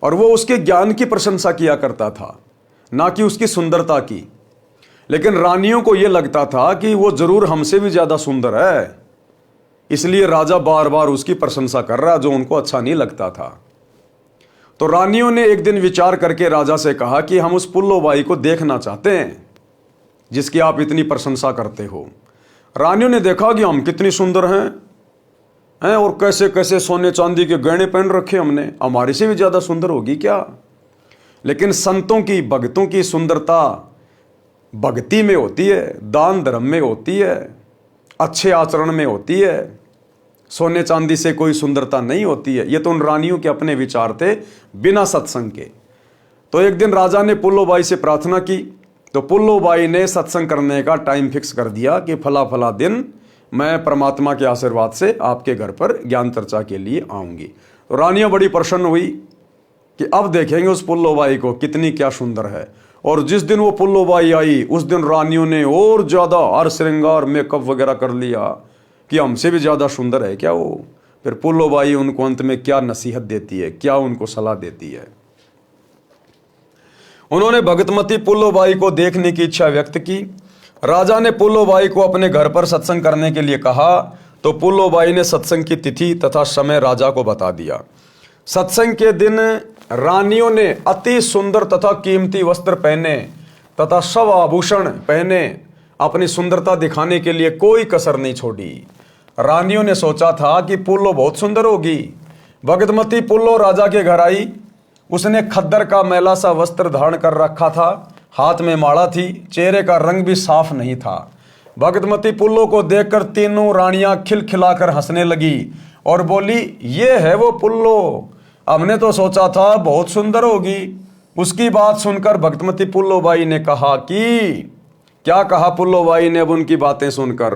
और वो उसके ज्ञान की प्रशंसा किया करता था, ना कि उसकी सुंदरता की। लेकिन रानियों को यह लगता था कि वो जरूर हमसे भी ज्यादा सुंदर है, इसलिए राजा बार बार उसकी प्रशंसा कर रहा, जो उनको अच्छा नहीं लगता था। तो रानियों ने एक दिन विचार करके राजा से कहा कि हम उस पुल्लोबाई को देखना चाहते हैं जिसकी आप इतनी प्रशंसा करते हो। रानियों ने देखा कि हम कितनी सुंदर हैं और कैसे कैसे सोने चांदी के गहने पहन रखे हमने, हमारे से भी ज्यादा सुंदर होगी क्या। लेकिन संतों की, भक्तों की सुंदरता भक्ति में होती है, दान धर्म में होती है, अच्छे आचरण में होती है। सोने चांदी से कोई सुंदरता नहीं होती है। ये तो उन रानियों के अपने विचार थे, बिना सत्संग के। तो एक दिन राजा ने पुल्लोबाई से प्रार्थना की, तो पुल्लोबाई ने सत्संग करने का टाइम फिक्स कर दिया कि फला फला दिन मैं परमात्मा के आशीर्वाद से आपके घर पर ज्ञान चर्चा के लिए आऊंगी। तो रानियां बड़ी प्रसन्न हुई कि अब देखेंगे उस पुल्लोबाई को कितनी क्या सुंदर है। और जिस दिन वो पुल्लोबाई आई, उस दिन रानियों ने और ज्यादा हर श्रृंगार मेकअप वगैरह कर लिया कि हमसे भी ज्यादा सुंदर है क्या वो। फिर पुल्लोबाई उनको अंत में क्या नसीहत देती है, क्या उनको सलाह देती है। उन्होंने भगतमती पुल्लोबाई को देखने की इच्छा व्यक्त की। राजा ने पुल्लोबाई को अपने घर पर सत्संग करने के लिए कहा, तो पुल्लोबाई ने सत्संग की तिथि तथा समय राजा को बता दिया। सत्संग के दिन रानियों ने अति सुंदर तथा कीमती वस्त्र पहने तथा सब आभूषण पहने, अपनी सुंदरता दिखाने के लिए कोई कसर नहीं छोड़ी। रानियों ने सोचा था कि पुल्लो बहुत सुंदर होगी। भगतमती पुल्लो राजा के घर आई। उसने खद्दर का मैला सा वस्त्र धारण कर रखा था, हाथ में माला थी, चेहरे का रंग भी साफ नहीं था। भगतमती पुल्लो को देखकर तीनों रानियां खिलखिलाकर हंसने लगी और बोली, ये है वो पुल्लो, हमने तो सोचा था बहुत सुंदर होगी। उसकी बात सुनकर भगतमती पुल्लोबाई ने कहा कि क्या कहा पुल्लोबाई ने अब उनकी बातें सुनकर,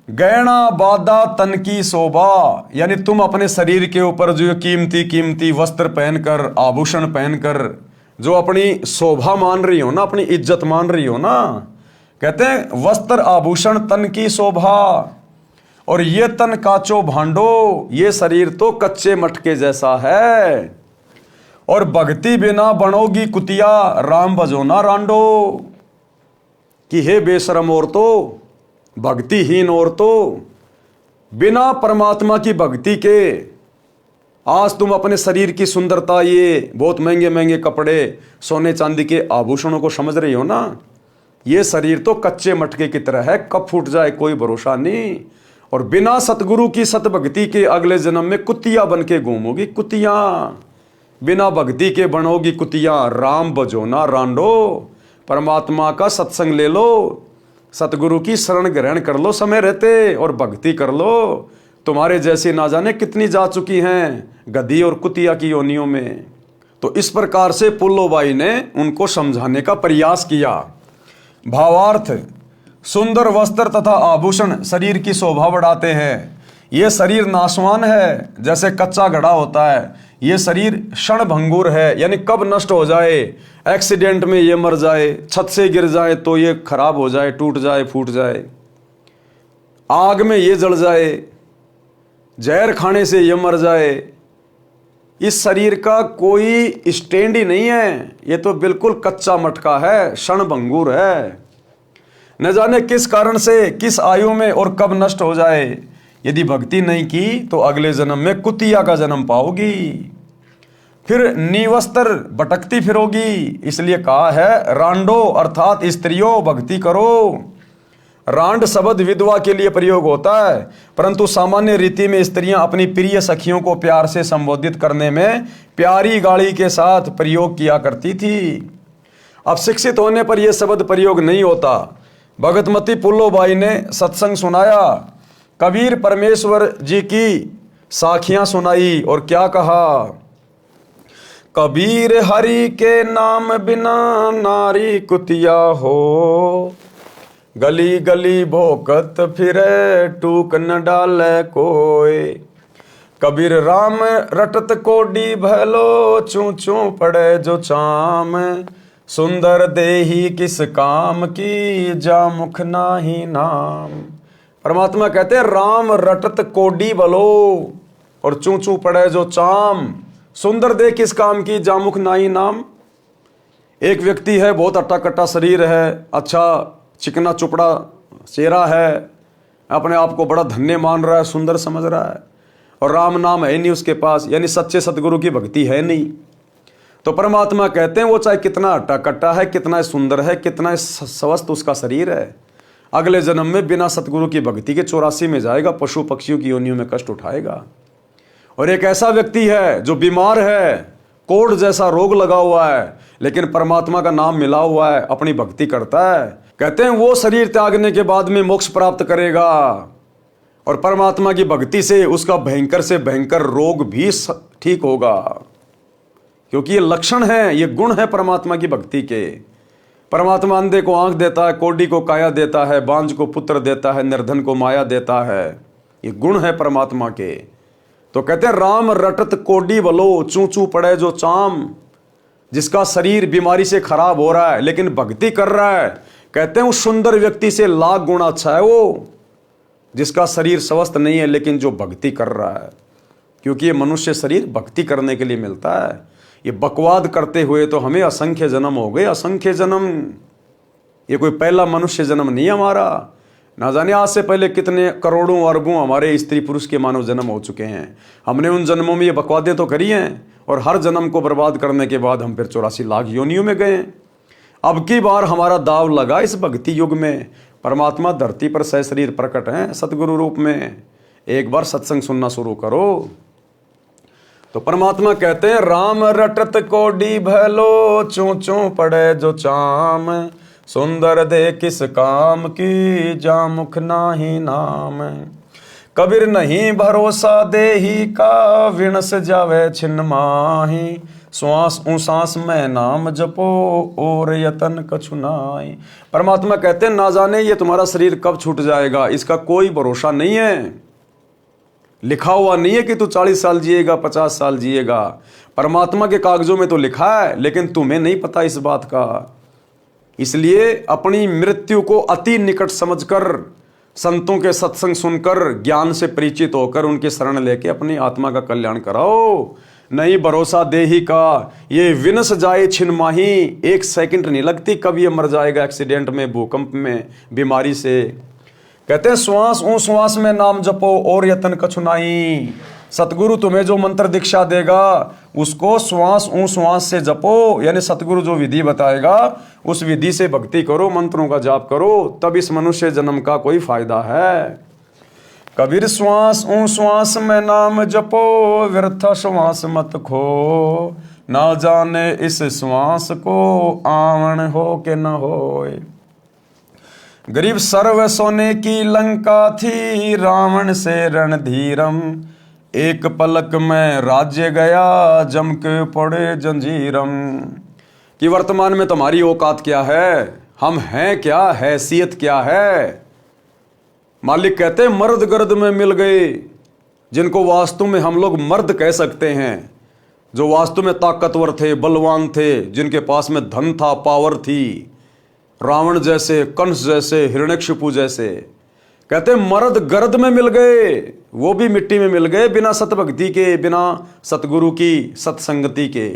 गहना बादा तन की शोभा, यानी तुम अपने शरीर के ऊपर जो कीमती कीमती वस्त्र पहनकर, आभूषण पहनकर जो अपनी शोभा मान रही हो ना, अपनी इज्जत मान रही हो ना, कहते हैं वस्त्र आभूषण तन की शोभा, और ये तन काचो भांडो, ये शरीर तो कच्चे मटके जैसा है, और भक्ति बिना बनोगी कुतिया, राम भजो ना रांडो। कि हे बेशरम औरतों, भक्तिहीन औरतों, बिना परमात्मा की भक्ति के आज तुम अपने शरीर की सुंदरता, ये बहुत महंगे महंगे कपड़े, सोने चांदी के आभूषणों को समझ रही हो ना, ये शरीर तो कच्चे मटके की तरह है, कब फूट जाए कोई भरोसा नहीं। और बिना सतगुरु की सतभक्ति के अगले जन्म में कुतिया बन के घूमोगी। कुतिया बिना भक्ति के बनोगी कुतिया। राम बजोना रांडो, परमात्मा का सत्संग ले लो, सतगुरु की शरण ग्रहण कर लो समय रहते और भक्ति कर लो। तुम्हारे जैसी ना जाने कितनी जा चुकी हैं गधी और कुतिया की योनियों में। तो इस प्रकार से पुल्लोबाई ने उनको समझाने का प्रयास किया। भावार्थ, सुंदर वस्त्र तथा आभूषण शरीर की शोभा बढ़ाते हैं। ये शरीर नाशवान है, जैसे कच्चा घड़ा होता है। ये शरीर क्षण भंगुर है, यानी कब नष्ट हो जाए। एक्सीडेंट में ये मर जाए, छत से गिर जाए तो ये खराब हो जाए, टूट जाए, फूट जाए, आग में ये जल जाए, जहर खाने से ये मर जाए। इस शरीर का कोई स्टैंड ही नहीं है, ये तो बिल्कुल कच्चा मटका है, क्षण भंगुर है। न जाने किस कारण से, किस आयु में और कब नष्ट हो जाए। यदि भक्ति नहीं की तो अगले जन्म में कुतिया का जन्म पाओगी, फिर निवस्त्र भटकती फिरोगी। इसलिए कहा है रांडो, अर्थात स्त्रियों भक्ति करो। रांड शब्द विधवा के लिए प्रयोग होता है, परंतु सामान्य रीति में स्त्रियां अपनी प्रिय सखियों को प्यार से संबोधित करने में प्यारी गाली के साथ प्रयोग किया करती थी। अब शिक्षित होने पर यह शब्द प्रयोग नहीं होता। भगतमती पुल्लोबाई ने सत्संग सुनाया, कबीर परमेश्वर जी की साखियां सुनाई और क्या कहा, कबीर हरि के नाम बिना नारी कुतिया हो, गली गली भोकत फिरे टूक न डाले कोय। कबीर राम रटत कोडी भलो, चू चू पड़े जो चाम, सुंदर देही किस काम की, जा मुख नाही नाम। परमात्मा कहते हैं राम रटत कोडी भलो और चू चू पड़े जो चाम, सुंदर देह किस काम की, जामुख नाही नाम। एक व्यक्ति है, बहुत अट्टा कट्टा शरीर है, अच्छा चिकना चुपड़ा चेहरा है, अपने आप को बड़ा धन्य मान रहा है, सुंदर समझ रहा है, और राम नाम है नहीं उसके पास, यानी सच्चे सतगुरु की भक्ति है नहीं। तो परमात्मा कहते हैं वो चाहे कितना अट्टा कट्टा है, कितना सुंदर है, कितना स्वस्थ उसका शरीर है, अगले जन्म में बिना सतगुरु की भक्ति के 84 में जाएगा, पशु पक्षियों की योनियों में कष्ट उठाएगा। और एक ऐसा व्यक्ति है जो बीमार है, कोढ़ जैसा रोग लगा हुआ है, लेकिन परमात्मा का नाम मिला हुआ है, अपनी भक्ति करता है। कहते हैं वो शरीर त्यागने के बाद में मोक्ष प्राप्त करेगा और परमात्मा की भक्ति से उसका भयंकर से भयंकर रोग भी ठीक होगा, क्योंकि ये लक्षण है, ये गुण है परमात्मा की भक्ति के। परमात्मा अंधे को आंख देता है, कोढ़ी को काया देता है, बांझ को पुत्र देता है, निर्धन को माया देता है। ये गुण है परमात्मा के। तो कहते हैं राम रटत कोडी बलो, चू चू पड़े जो चाम। जिसका शरीर बीमारी से खराब हो रहा है लेकिन भक्ति कर रहा है, कहते हैं उस सुंदर व्यक्ति से लाख गुना अच्छा है वो, जिसका शरीर स्वस्थ नहीं है लेकिन जो भक्ति कर रहा है। क्योंकि ये मनुष्य शरीर भक्ति करने के लिए मिलता है। ये बकवाद करते हुए तो हमें असंख्य जन्म हो गए, असंख्य जन्म। ये कोई पहला मनुष्य जन्म नहीं हमारा। ना जाने आज से पहले कितने करोड़ों अरबों हमारे स्त्री पुरुष के मानव जन्म हो चुके हैं। हमने उन जन्मों में ये बकवादें तो करी हैं और हर जन्म को बर्बाद करने के बाद हम फिर 84 लाख योनियों में गए। अब की बार हमारा दाव लगा इस भक्ति युग में। परमात्मा धरती पर सशरीर प्रकट हैं सतगुरु रूप में। एक बार सत्संग सुनना शुरू करो। तो परमात्मा कहते हैं राम रटत कोडी भलो, चू चू पड़े जो चाम, सुंदर दे किस काम की, जा मुख नाही नाम। कबीर नहीं भरोसा देही का, विणस जावे छिन्न माही, श्वास उसास में नाम जपो और यतन कछु नाई। परमात्मा कहते हैं ना जाने ये तुम्हारा शरीर कब छूट जाएगा, इसका कोई भरोसा नहीं है। लिखा हुआ नहीं है कि तू 40 साल जिएगा, 50 साल जिएगा। परमात्मा के कागजों में तो लिखा है, लेकिन तुम्हें नहीं पता इस बात का। इसलिए अपनी मृत्यु को अति निकट समझकर, संतों के सत्संग सुनकर, ज्ञान से परिचित होकर उनके शरण लेके अपनी आत्मा का कल्याण कराओ। नहीं भरोसा देही का, ये विनस जाए छिन माही, 1 सेकंड नहीं लगती कब ये मर जाएगा एक्सीडेंट में, भूकंप में, बीमारी से। कहते हैं श्वास ऊ श्वास में नाम जपो और यतन कछु नाई। सतगुरु तुम्हें जो मंत्र दीक्षा देगा उसको श्वास ऊ श्वास से जपो, यानी सतगुरु जो विधि बताएगा उस विधि से भक्ति करो, मंत्रों का जाप करो, तब इस मनुष्य जन्म का कोई फायदा है। कबीर श्वास ऊ श्वास में नाम जपो, व्यर्थ श्वास मत खो, ना जाने इस श्वास को आवन हो के न होए। गरीब सर्व सोने की लंका थी, रावण से रणधीरम, एक पलक में राज्य गया जम के पड़े जंजीरम। कि वर्तमान में तुम्हारी औकात क्या है, हम हैं क्या, हैसियत क्या है। मालिक कहते हैं मर्द गर्द में मिल गए, जिनको वास्तु में हम लोग मर्द कह सकते हैं, जो वास्तु में ताकतवर थे, बलवान थे, जिनके पास में धन था, पावर थी, रावण जैसे, कंस जैसे, हिरण्यकशिपु जैसे। कहते मर्द गर्द में मिल गए, वो भी मिट्टी में मिल गए, बिना सतभक्ति के, बिना सतगुरु की सत्संगति के।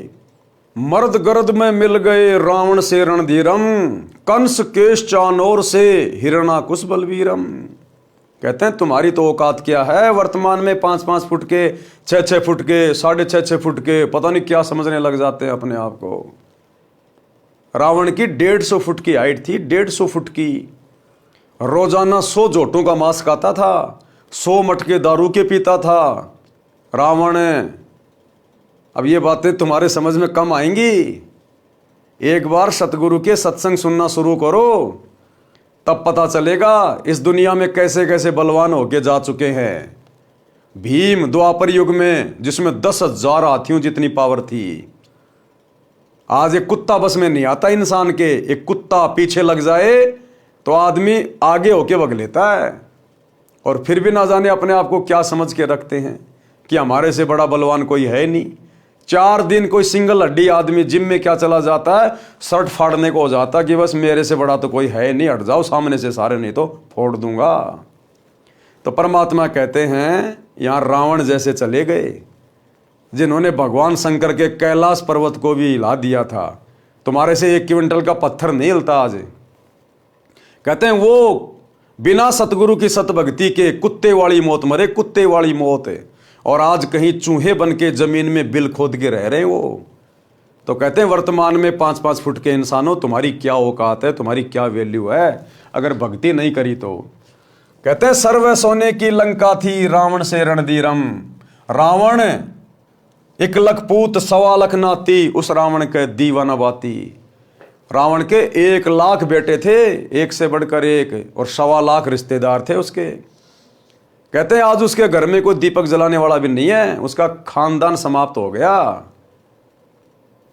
मर्द गर्द में मिल गए रावण से रणधीरम, कंस केश चानोर से हिरणाकुश बलवीरम। कहते हैं तुम्हारी तो औकात क्या है, वर्तमान में 5-5 फुट के, 6-6 फुट के, 6.5 फुट के, पता नहीं क्या समझने लग जाते हैं अपने आप को। रावण की 150 फुट की हाइट थी, 150 फुट की। रोजाना 100 जोटों का मांस खाता था, 100 मटके दारू के पीता था रावण। अब ये बातें तुम्हारे समझ में कम आएंगी। एक बार सतगुरु के सत्संग सुनना शुरू करो, तब पता चलेगा इस दुनिया में कैसे कैसे बलवान होके जा चुके हैं। भीम द्वापर युग में, जिसमें 10,000 हाथियों जितनी पावर थी। आज एक कुत्ता बस में नहीं आता इंसान के, एक कुत्ता पीछे लग जाए तो आदमी आगे होके भग लेता है। और फिर भी ना जाने अपने आप को क्या समझ के रखते हैं कि हमारे से बड़ा बलवान कोई है नहीं। 4 दिन कोई सिंगल हड्डी आदमी जिम में क्या चला जाता है, शर्ट फाड़ने को हो जाता कि बस मेरे से बड़ा तो कोई है नहीं, हट जाओ सामने से सारे, नहीं तो फोड़ दूंगा। तो परमात्मा कहते हैं यहां रावण जैसे चले गए, जिन्होंने भगवान शंकर के कैलाश पर्वत को भी हिला दिया था। तुम्हारे से 1 क्विंटल का पत्थर नहीं हिलता आज। कहते हैं वो बिना सतगुरु की सतभक्ति के कुत्ते वाली मौत मरे, कुत्ते वाली मौत है। और आज कहीं चूहे बन के जमीन में बिल खोद के रह रहे हैं वो। तो कहते हैं वर्तमान में 5-5 फुट के इंसानों, तुम्हारी क्या औकात है, तुम्हारी क्या वैल्यू है अगर भक्ति नहीं करी तो। कहते हैं सर्व सोने की लंका थी, रावण से रणधीरम। रावण 1 लाख पूत 1.25 लाख नाती, उस रावण के दीवाना बाती। रावण के 1 लाख बेटे थे, एक से बढ़कर एक, और 1.25 लाख रिश्तेदार थे उसके। कहते हैं आज उसके घर में कोई दीपक जलाने वाला भी नहीं है, उसका खानदान समाप्त हो गया।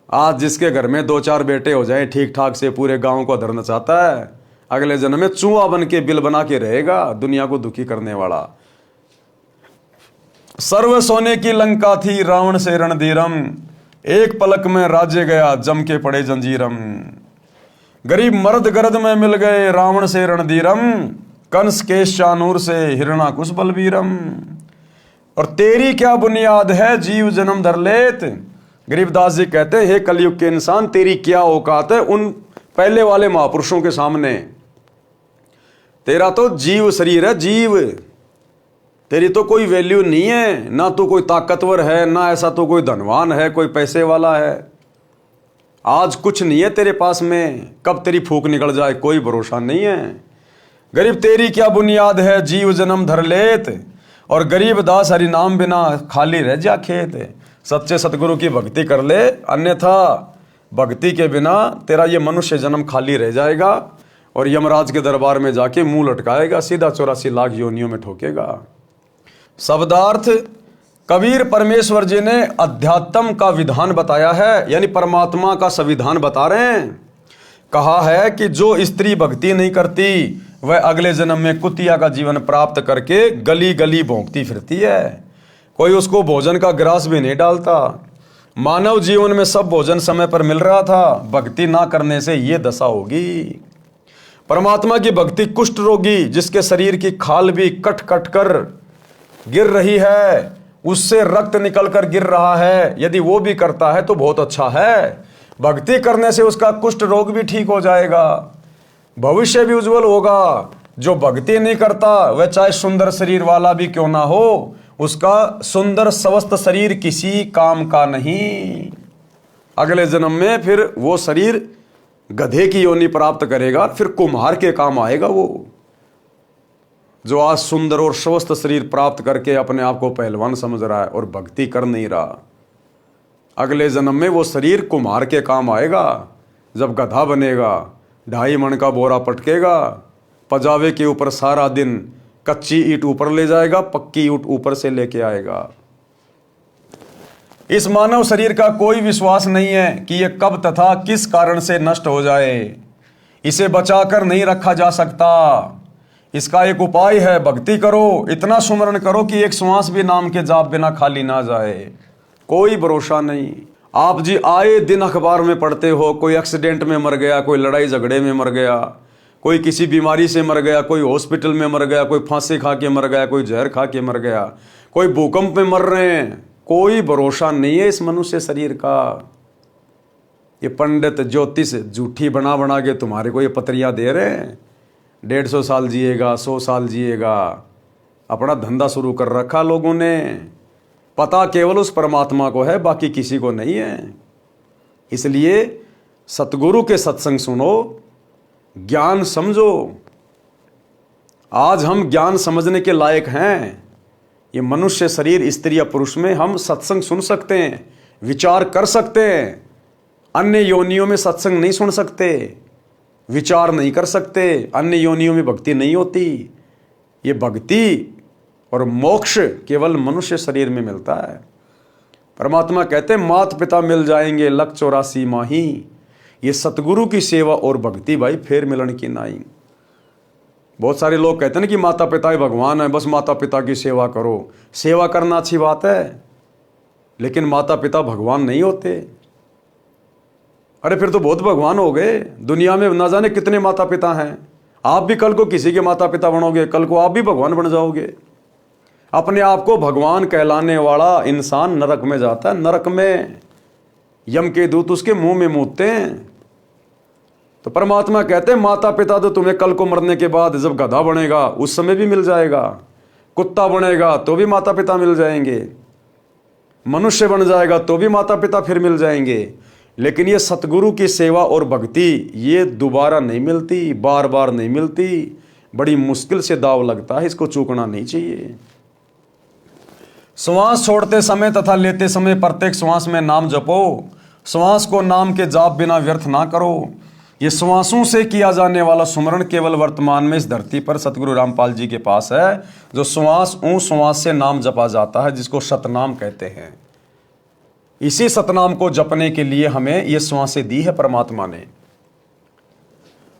आज जिसके घर में 2-4 बेटे हो जाए ठीक ठाक से, पूरे गांव को धरना चाहता है, अगले जन्म में चूहा बन के बिल बना के रहेगा, दुनिया को दुखी करने वाला। सर्व सोने की लंका थी, रावण से रणधीरम, एक पलक में राज्य गया जम के पड़े जंजीरम। गरीब मर्द गर्द में मिल गए, रावण से रणधीरम, कंस केश चानूर से हिरणाकुश बलवीरम। और तेरी क्या बुनियाद है, जीव जन्म धर लेत। गरीबदास जी कहते हैं हे कलयुग के इंसान, तेरी क्या औकात है उन पहले वाले महापुरुषों के सामने। तेरा तो जीव शरीर है, जीव। तेरी तो कोई वैल्यू नहीं है, ना तो कोई ताकतवर है, ना ऐसा तो कोई धनवान है, कोई पैसे वाला है। आज कुछ नहीं है तेरे पास में, कब तेरी फूक निकल जाए कोई भरोसा नहीं है। गरीब तेरी क्या बुनियाद है, जीव जन्म धर लेत। और गरीब दास हरि नाम बिना खाली रह जा खेत। सच्चे सतगुरु की भक्ति कर ले, अन्यथा भक्ति के बिना तेरा ये मनुष्य जन्म खाली रह जाएगा और यमराज के दरबार में जाके मुंह लटकाएगा, सीधा 84 लाख योनियों में ठोकेगा। शब्दार्थ कबीर परमेश्वर जी ने अध्यात्म का विधान बताया है, यानी परमात्मा का संविधान बता रहे हैं। कहा है कि जो स्त्री भक्ति नहीं करती वह अगले जन्म में कुतिया का जीवन प्राप्त करके गली गली भौंकती फिरती है। कोई उसको भोजन का ग्रास भी नहीं डालता। मानव जीवन में सब भोजन समय पर मिल रहा था, भक्ति ना करने से ये दशा होगी। परमात्मा की भक्ति कुष्ठ रोगी, जिसके शरीर की खाल भी कट कट कर गिर रही है, उससे रक्त निकल कर गिर रहा है, यदि वो भी करता है तो बहुत अच्छा है। भक्ति करने से उसका कुष्ठ रोग भी ठीक हो जाएगा, भविष्य भी उज्जवल होगा। जो भक्ति नहीं करता वह चाहे सुंदर शरीर वाला भी क्यों ना हो, उसका सुंदर स्वस्थ शरीर किसी काम का नहीं। अगले जन्म में फिर वो शरीर गधे की योनि प्राप्त करेगा, फिर कुम्हार के काम आएगा वो। जो आज सुंदर और स्वस्थ शरीर प्राप्त करके अपने आप को पहलवान समझ रहा है और भक्ति कर नहीं रहा, अगले जन्म में वो शरीर कुम्हार के काम आएगा। जब गधा बनेगा, 2.5 मन का बोरा पटकेगा, पजावे के ऊपर सारा दिन कच्ची ईंट ऊपर ले जाएगा, पक्की ईंट ऊपर से लेके आएगा। इस मानव शरीर का कोई विश्वास नहीं है कि यह कब तथा किस कारण से नष्ट हो जाए। इसे बचाकर नहीं रखा जा सकता। इसका एक उपाय है, भक्ति करो, इतना सुमरण करो कि एक श्वास भी नाम के जाप बिना खाली ना जाए। कोई भरोसा नहीं। आप जी आए दिन अखबार में पढ़ते हो, कोई एक्सीडेंट में मर गया, कोई लड़ाई झगड़े में मर गया, कोई किसी बीमारी से मर गया, कोई हॉस्पिटल में मर गया, कोई फांसी खा के मर गया, कोई जहर खा के मर गया, कोई भूकंप में मर रहे हैं। कोई भरोसा नहीं है इस मनुष्य शरीर का। ये पंडित ज्योतिष झूठी बना बना के तुम्हारे को ये पत्रियां दे रहे हैं, 150 साल जिएगा, 100 साल जिएगा। अपना धंधा शुरू कर रखा लोगों ने। पता केवल उस परमात्मा को है, बाकी किसी को नहीं है। इसलिए सतगुरु के सत्संग सुनो, ज्ञान समझो। आज हम ज्ञान समझने के लायक हैं। ये मनुष्य शरीर, स्त्री या पुरुष में हम सत्संग सुन सकते हैं, विचार कर सकते हैं। अन्य योनियों में सत्संग नहीं सुन सकते, विचार नहीं कर सकते। अन्य योनियों में भक्ति नहीं होती। ये भक्ति और मोक्ष केवल मनुष्य शरीर में मिलता है। परमात्मा कहते हैं माता पिता मिल जाएंगे लख 84 माही। ये सतगुरु की सेवा और भक्ति भाई फेर मिलन की नाई। बहुत सारे लोग कहते हैं ना कि माता पिता ही भगवान है, बस माता पिता की सेवा करो। सेवा करना अच्छी बात है, लेकिन माता पिता भगवान नहीं होते। अरे फिर तो बहुत भगवान हो गए। दुनिया में ना जाने कितने माता पिता हैं। आप भी कल को किसी के माता पिता बनोगे, कल को आप भी भगवान बन जाओगे। अपने आप को भगवान कहलाने वाला इंसान नरक में जाता है। नरक में यम के दूत उसके मुंह में मूतते हैं। तो परमात्मा कहते हैं माता पिता तो तुम्हें कल को मरने के बाद जब गधा बनेगा उस समय भी मिल जाएगा, कुत्ता बनेगा तो भी माता पिता मिल जाएंगे, मनुष्य बन जाएगा तो भी माता पिता फिर मिल जाएंगे। लेकिन ये सतगुरु की सेवा और भक्ति ये दोबारा नहीं मिलती, बार बार नहीं मिलती। बड़ी मुश्किल से दाव लगता है, इसको चूकना नहीं चाहिए। श्वास छोड़ते समय तथा लेते समय प्रत्येक श्वास में नाम जपो। श्वास को नाम के जाप बिना व्यर्थ ना करो। ये श्वासों से किया जाने वाला सुमरण केवल वर्तमान में इस धरती पर सतगुरु रामपाल जी के पास है। जो श्वास श्वास से नाम जपा जाता है, जिसको सतनाम कहते हैं। इसी सतनाम को जपने के लिए हमें ये श्वासें दी है परमात्मा ने।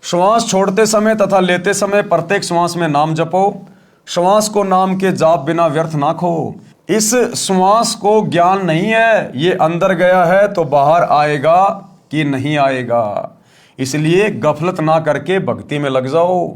श्वास छोड़ते समय तथा लेते समय प्रत्येक श्वास में नाम जपो। श्वास को नाम के जाप बिना व्यर्थ ना खो। इस श्वास को ज्ञान नहीं है, ये अंदर गया है तो बाहर आएगा कि नहीं आएगा। इसलिए गफलत ना करके भक्ति में लग जाओ।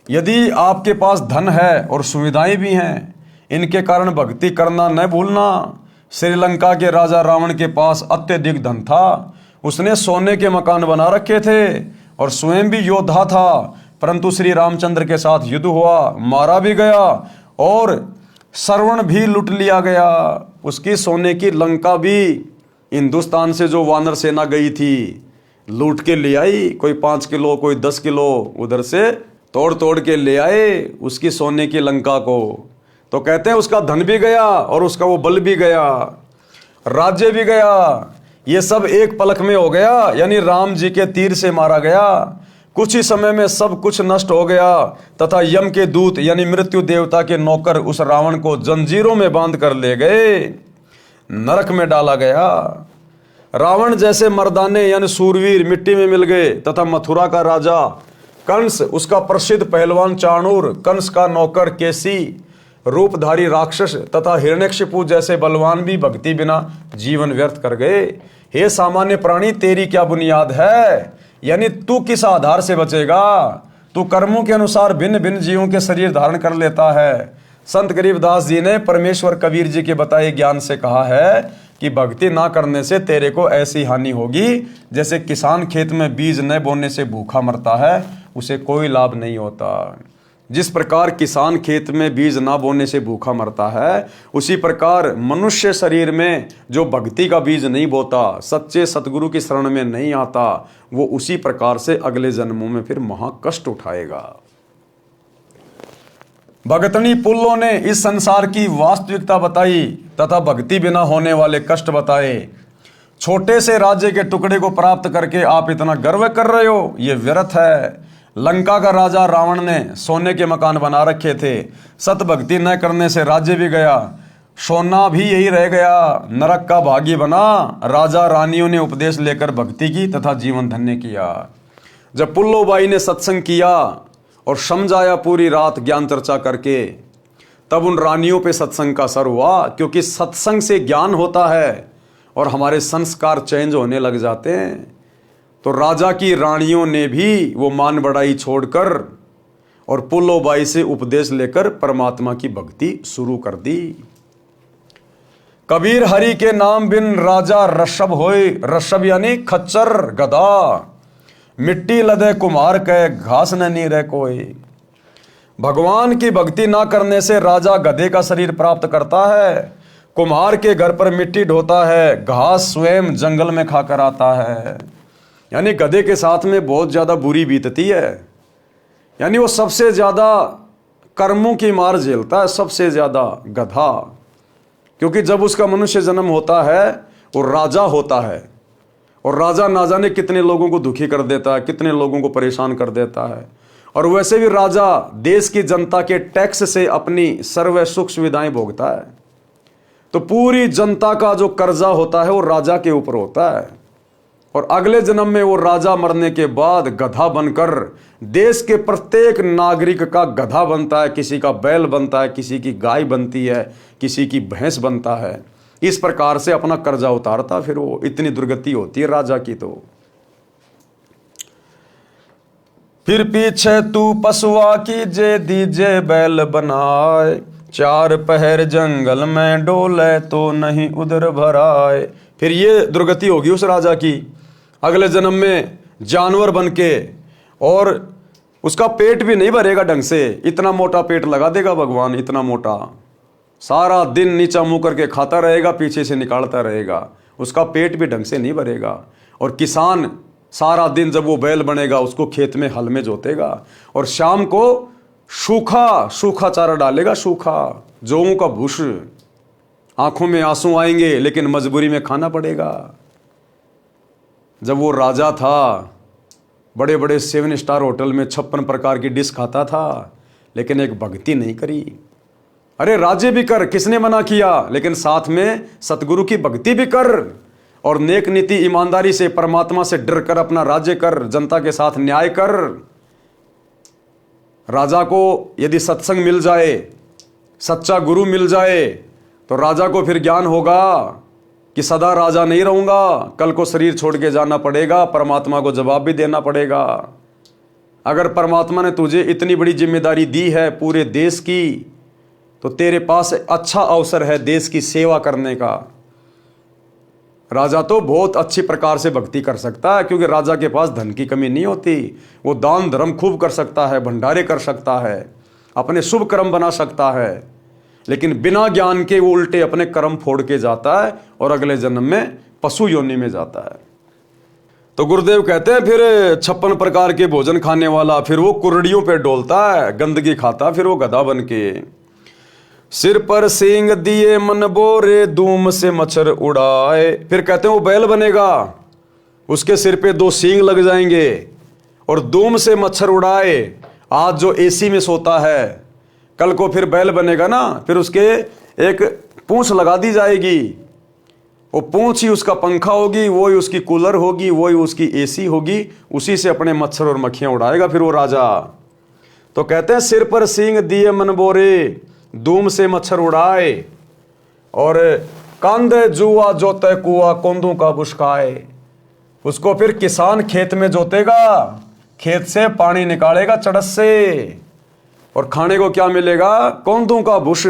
यदि आपके पास धन है और सुविधाएं भी हैं, इनके कारण भक्ति करना न भूलना। श्रीलंका के राजा रावण के पास अत्यधिक धन था। उसने सोने के मकान बना रखे थे और स्वयं भी योद्धा था, परंतु श्री रामचंद्र के साथ युद्ध हुआ, मारा भी गया और श्रवण भी लूट लिया गया। उसकी सोने की लंका भी हिंदुस्तान से जो वानर सेना गई थी लूट के ले आई। कोई 5 किलो, कोई 10 किलो उधर से तोड़ तोड़ के ले आए उसकी सोने की लंका को। तो कहते हैं उसका धन भी गया और उसका वो बल भी गया, राज्य भी गया। ये सब एक पलक में हो गया, यानी राम जी के तीर से मारा गया। कुछ ही समय में सब कुछ नष्ट हो गया तथा यम के दूत यानी मृत्यु देवता के नौकर उस रावण को जंजीरों में बांध कर ले गए, नरक में डाला गया। रावण जैसे मर्दाने यानी सूरवीर मिट्टी में मिल गए तथा मथुरा का राजा कंस, उसका प्रसिद्ध पहलवान चाणूर, कंस का नौकर केसी, रूपधारी राक्षस तथा हिरण्यकशिपु जैसे बलवान भी भक्ति बिना जीवन व्यर्थ कर गए। हे सामान्य प्राणी, तेरी क्या बुनियाद है? यानी तू किस आधार से बचेगा? तू कर्मों के अनुसार भिन्न भिन्न जीवों के शरीर धारण कर लेता है। संत गरीबदास जी ने परमेश्वर कबीर जी के बताए ज्ञान से कहा है कि भक्ति ना करने से तेरे को ऐसी हानि होगी जैसे किसान खेत में बीज न बोने से भूखा मरता है, उसे कोई लाभ नहीं होता। जिस प्रकार किसान खेत में बीज ना बोने से भूखा मरता है, उसी प्रकार मनुष्य शरीर में जो भक्ति का बीज नहीं बोता, सच्चे सतगुरु की शरण में नहीं आता, वो उसी प्रकार से अगले जन्मों में फिर महाकष्ट उठाएगा। भगतनी पुल्लों ने इस संसार की वास्तविकता बताई तथा भक्ति बिना होने वाले कष्ट बताए। छोटे से राज्य के टुकड़े को प्राप्त करके आप इतना गर्व कर रहे हो, ये व्यर्थ है। लंका का राजा रावण ने सोने के मकान बना रखे थे, सत भक्ति न करने से राज्य भी गया, सोना भी यही रह गया, नरक का भागी बना। राजा रानियों ने उपदेश लेकर भक्ति की तथा जीवन धन्य किया। जब पुल्लोबाई ने सत्संग किया और समझाया पूरी रात ज्ञान चर्चा करके, तब उन रानियों पे सत्संग का असर हुआ, क्योंकि सत्संग से ज्ञान होता है और हमारे संस्कार चेंज होने लग जाते हैं। तो राजा की रानियों ने भी वो मान बढ़ाई छोड़कर और पुल्लोबाई से उपदेश लेकर परमात्मा की भक्ति शुरू कर दी। कबीर हरि के नाम बिन राजा रषभ होए, रषभ यानी खच्चर गधा, मिट्टी लदे कुम्हार के घास न नी रह कोई। भगवान की भक्ति ना करने से राजा गधे का शरीर प्राप्त करता है, कुम्हार के घर पर मिट्टी ढोता है, घास स्वयं जंगल में खाकर आता है। यानी गधे के साथ में बहुत ज्यादा बुरी बीतती है, यानी वो सबसे ज्यादा कर्मों की मार झेलता है, सबसे ज्यादा गधा। क्योंकि जब उसका मनुष्य जन्म होता है वो राजा होता है, और राजा ना जाने कितने लोगों को दुखी कर देता है, कितने लोगों को परेशान कर देता है। और वैसे भी राजा देश की जनता के टैक्स से अपनी सर्व सुख सुविधाएं भोगता है, तो पूरी जनता का जो कर्जा होता है वो राजा के ऊपर होता है। और अगले जन्म में वो राजा मरने के बाद गधा बनकर देश के प्रत्येक नागरिक का गधा बनता है, किसी का बैल बनता है, किसी की गाय बनती है, किसी की भैंस बनता है। इस प्रकार से अपना कर्जा उतारता, फिर वो इतनी दुर्गति होती है राजा की। तो फिर पीछे तू पशुआ की जे दीजे बैल बनाए, चार पहर जंगल में डोले तो नहीं उधर भराए। फिर ये दुर्गति होगी उस राजा की, अगले जन्म में जानवर बन के, और उसका पेट भी नहीं भरेगा ढंग से। इतना मोटा पेट लगा देगा भगवान, इतना मोटा, सारा दिन नीचा मुंह करके खाता रहेगा, पीछे से निकालता रहेगा, उसका पेट भी ढंग से नहीं भरेगा। और किसान सारा दिन जब वो बैल बनेगा उसको खेत में हल में जोतेगा, और शाम को सूखा सूखा चारा डालेगा, सूखा जौं का भूस। आंखों में आंसू आएंगे लेकिन मजबूरी में खाना पड़ेगा। जब वो राजा था, बड़े बड़े 7 स्टार होटल में 56 प्रकार की डिश खाता था, लेकिन एक भक्ति नहीं करी। अरे राज्य भी कर, किसने मना किया, लेकिन साथ में सतगुरु की भक्ति भी कर, और नेक नीति ईमानदारी से परमात्मा से डर कर अपना राज्य कर, जनता के साथ न्याय कर। राजा को यदि सत्संग मिल जाए, सच्चा गुरु मिल जाए, तो राजा को फिर ज्ञान होगा कि सदा राजा नहीं रहूंगा, कल को शरीर छोड़ के जाना पड़ेगा, परमात्मा को जवाब भी देना पड़ेगा। अगर परमात्मा ने तुझे इतनी बड़ी जिम्मेदारी दी है पूरे देश की, तो तेरे पास अच्छा अवसर है देश की सेवा करने का। राजा तो बहुत अच्छी प्रकार से भक्ति कर सकता है, क्योंकि राजा के पास धन की कमी नहीं होती। वो दान धर्म खूब कर सकता है, भंडारे कर सकता है, अपने शुभ कर्म बना सकता है, लेकिन बिना ज्ञान के वो उल्टे अपने कर्म फोड़ के जाता है और अगले जन्म में पशु योनि में जाता है। तो गुरुदेव कहते हैं फिर 56 प्रकार के भोजन खाने वाला, फिर वो कुर्डियों पे डोलता है, गंदगी खाता, फिर वो गधा बन के। सिर पर सींग दिए मन बोरे, धूम से मच्छर उड़ाए। फिर कहते हैं वो बैल बनेगा, उसके सिर पे 2 सींग लग जाएंगे और धूम से मच्छर उड़ाए। आज जो एसी में सोता है, कल को फिर बैल बनेगा ना, फिर उसके एक पूंछ लगा दी जाएगी, वो पूंछ ही उसका पंखा होगी, वो ही उसकी कूलर होगी, वो ही उसकी एसी होगी, उसी से अपने मच्छर और मक्खियां उड़ाएगा फिर वो राजा। तो कहते हैं सिर पर सींग दिए मन बोरे, धूम से मच्छर उड़ाए, और कांधे जुआ जोते कुआ, कोंदू का बुशकाए। उसको फिर किसान खेत में जोतेगा, खेत से पानी निकालेगा चड़स से, और खाने को क्या मिलेगा, कोंदू का भूस,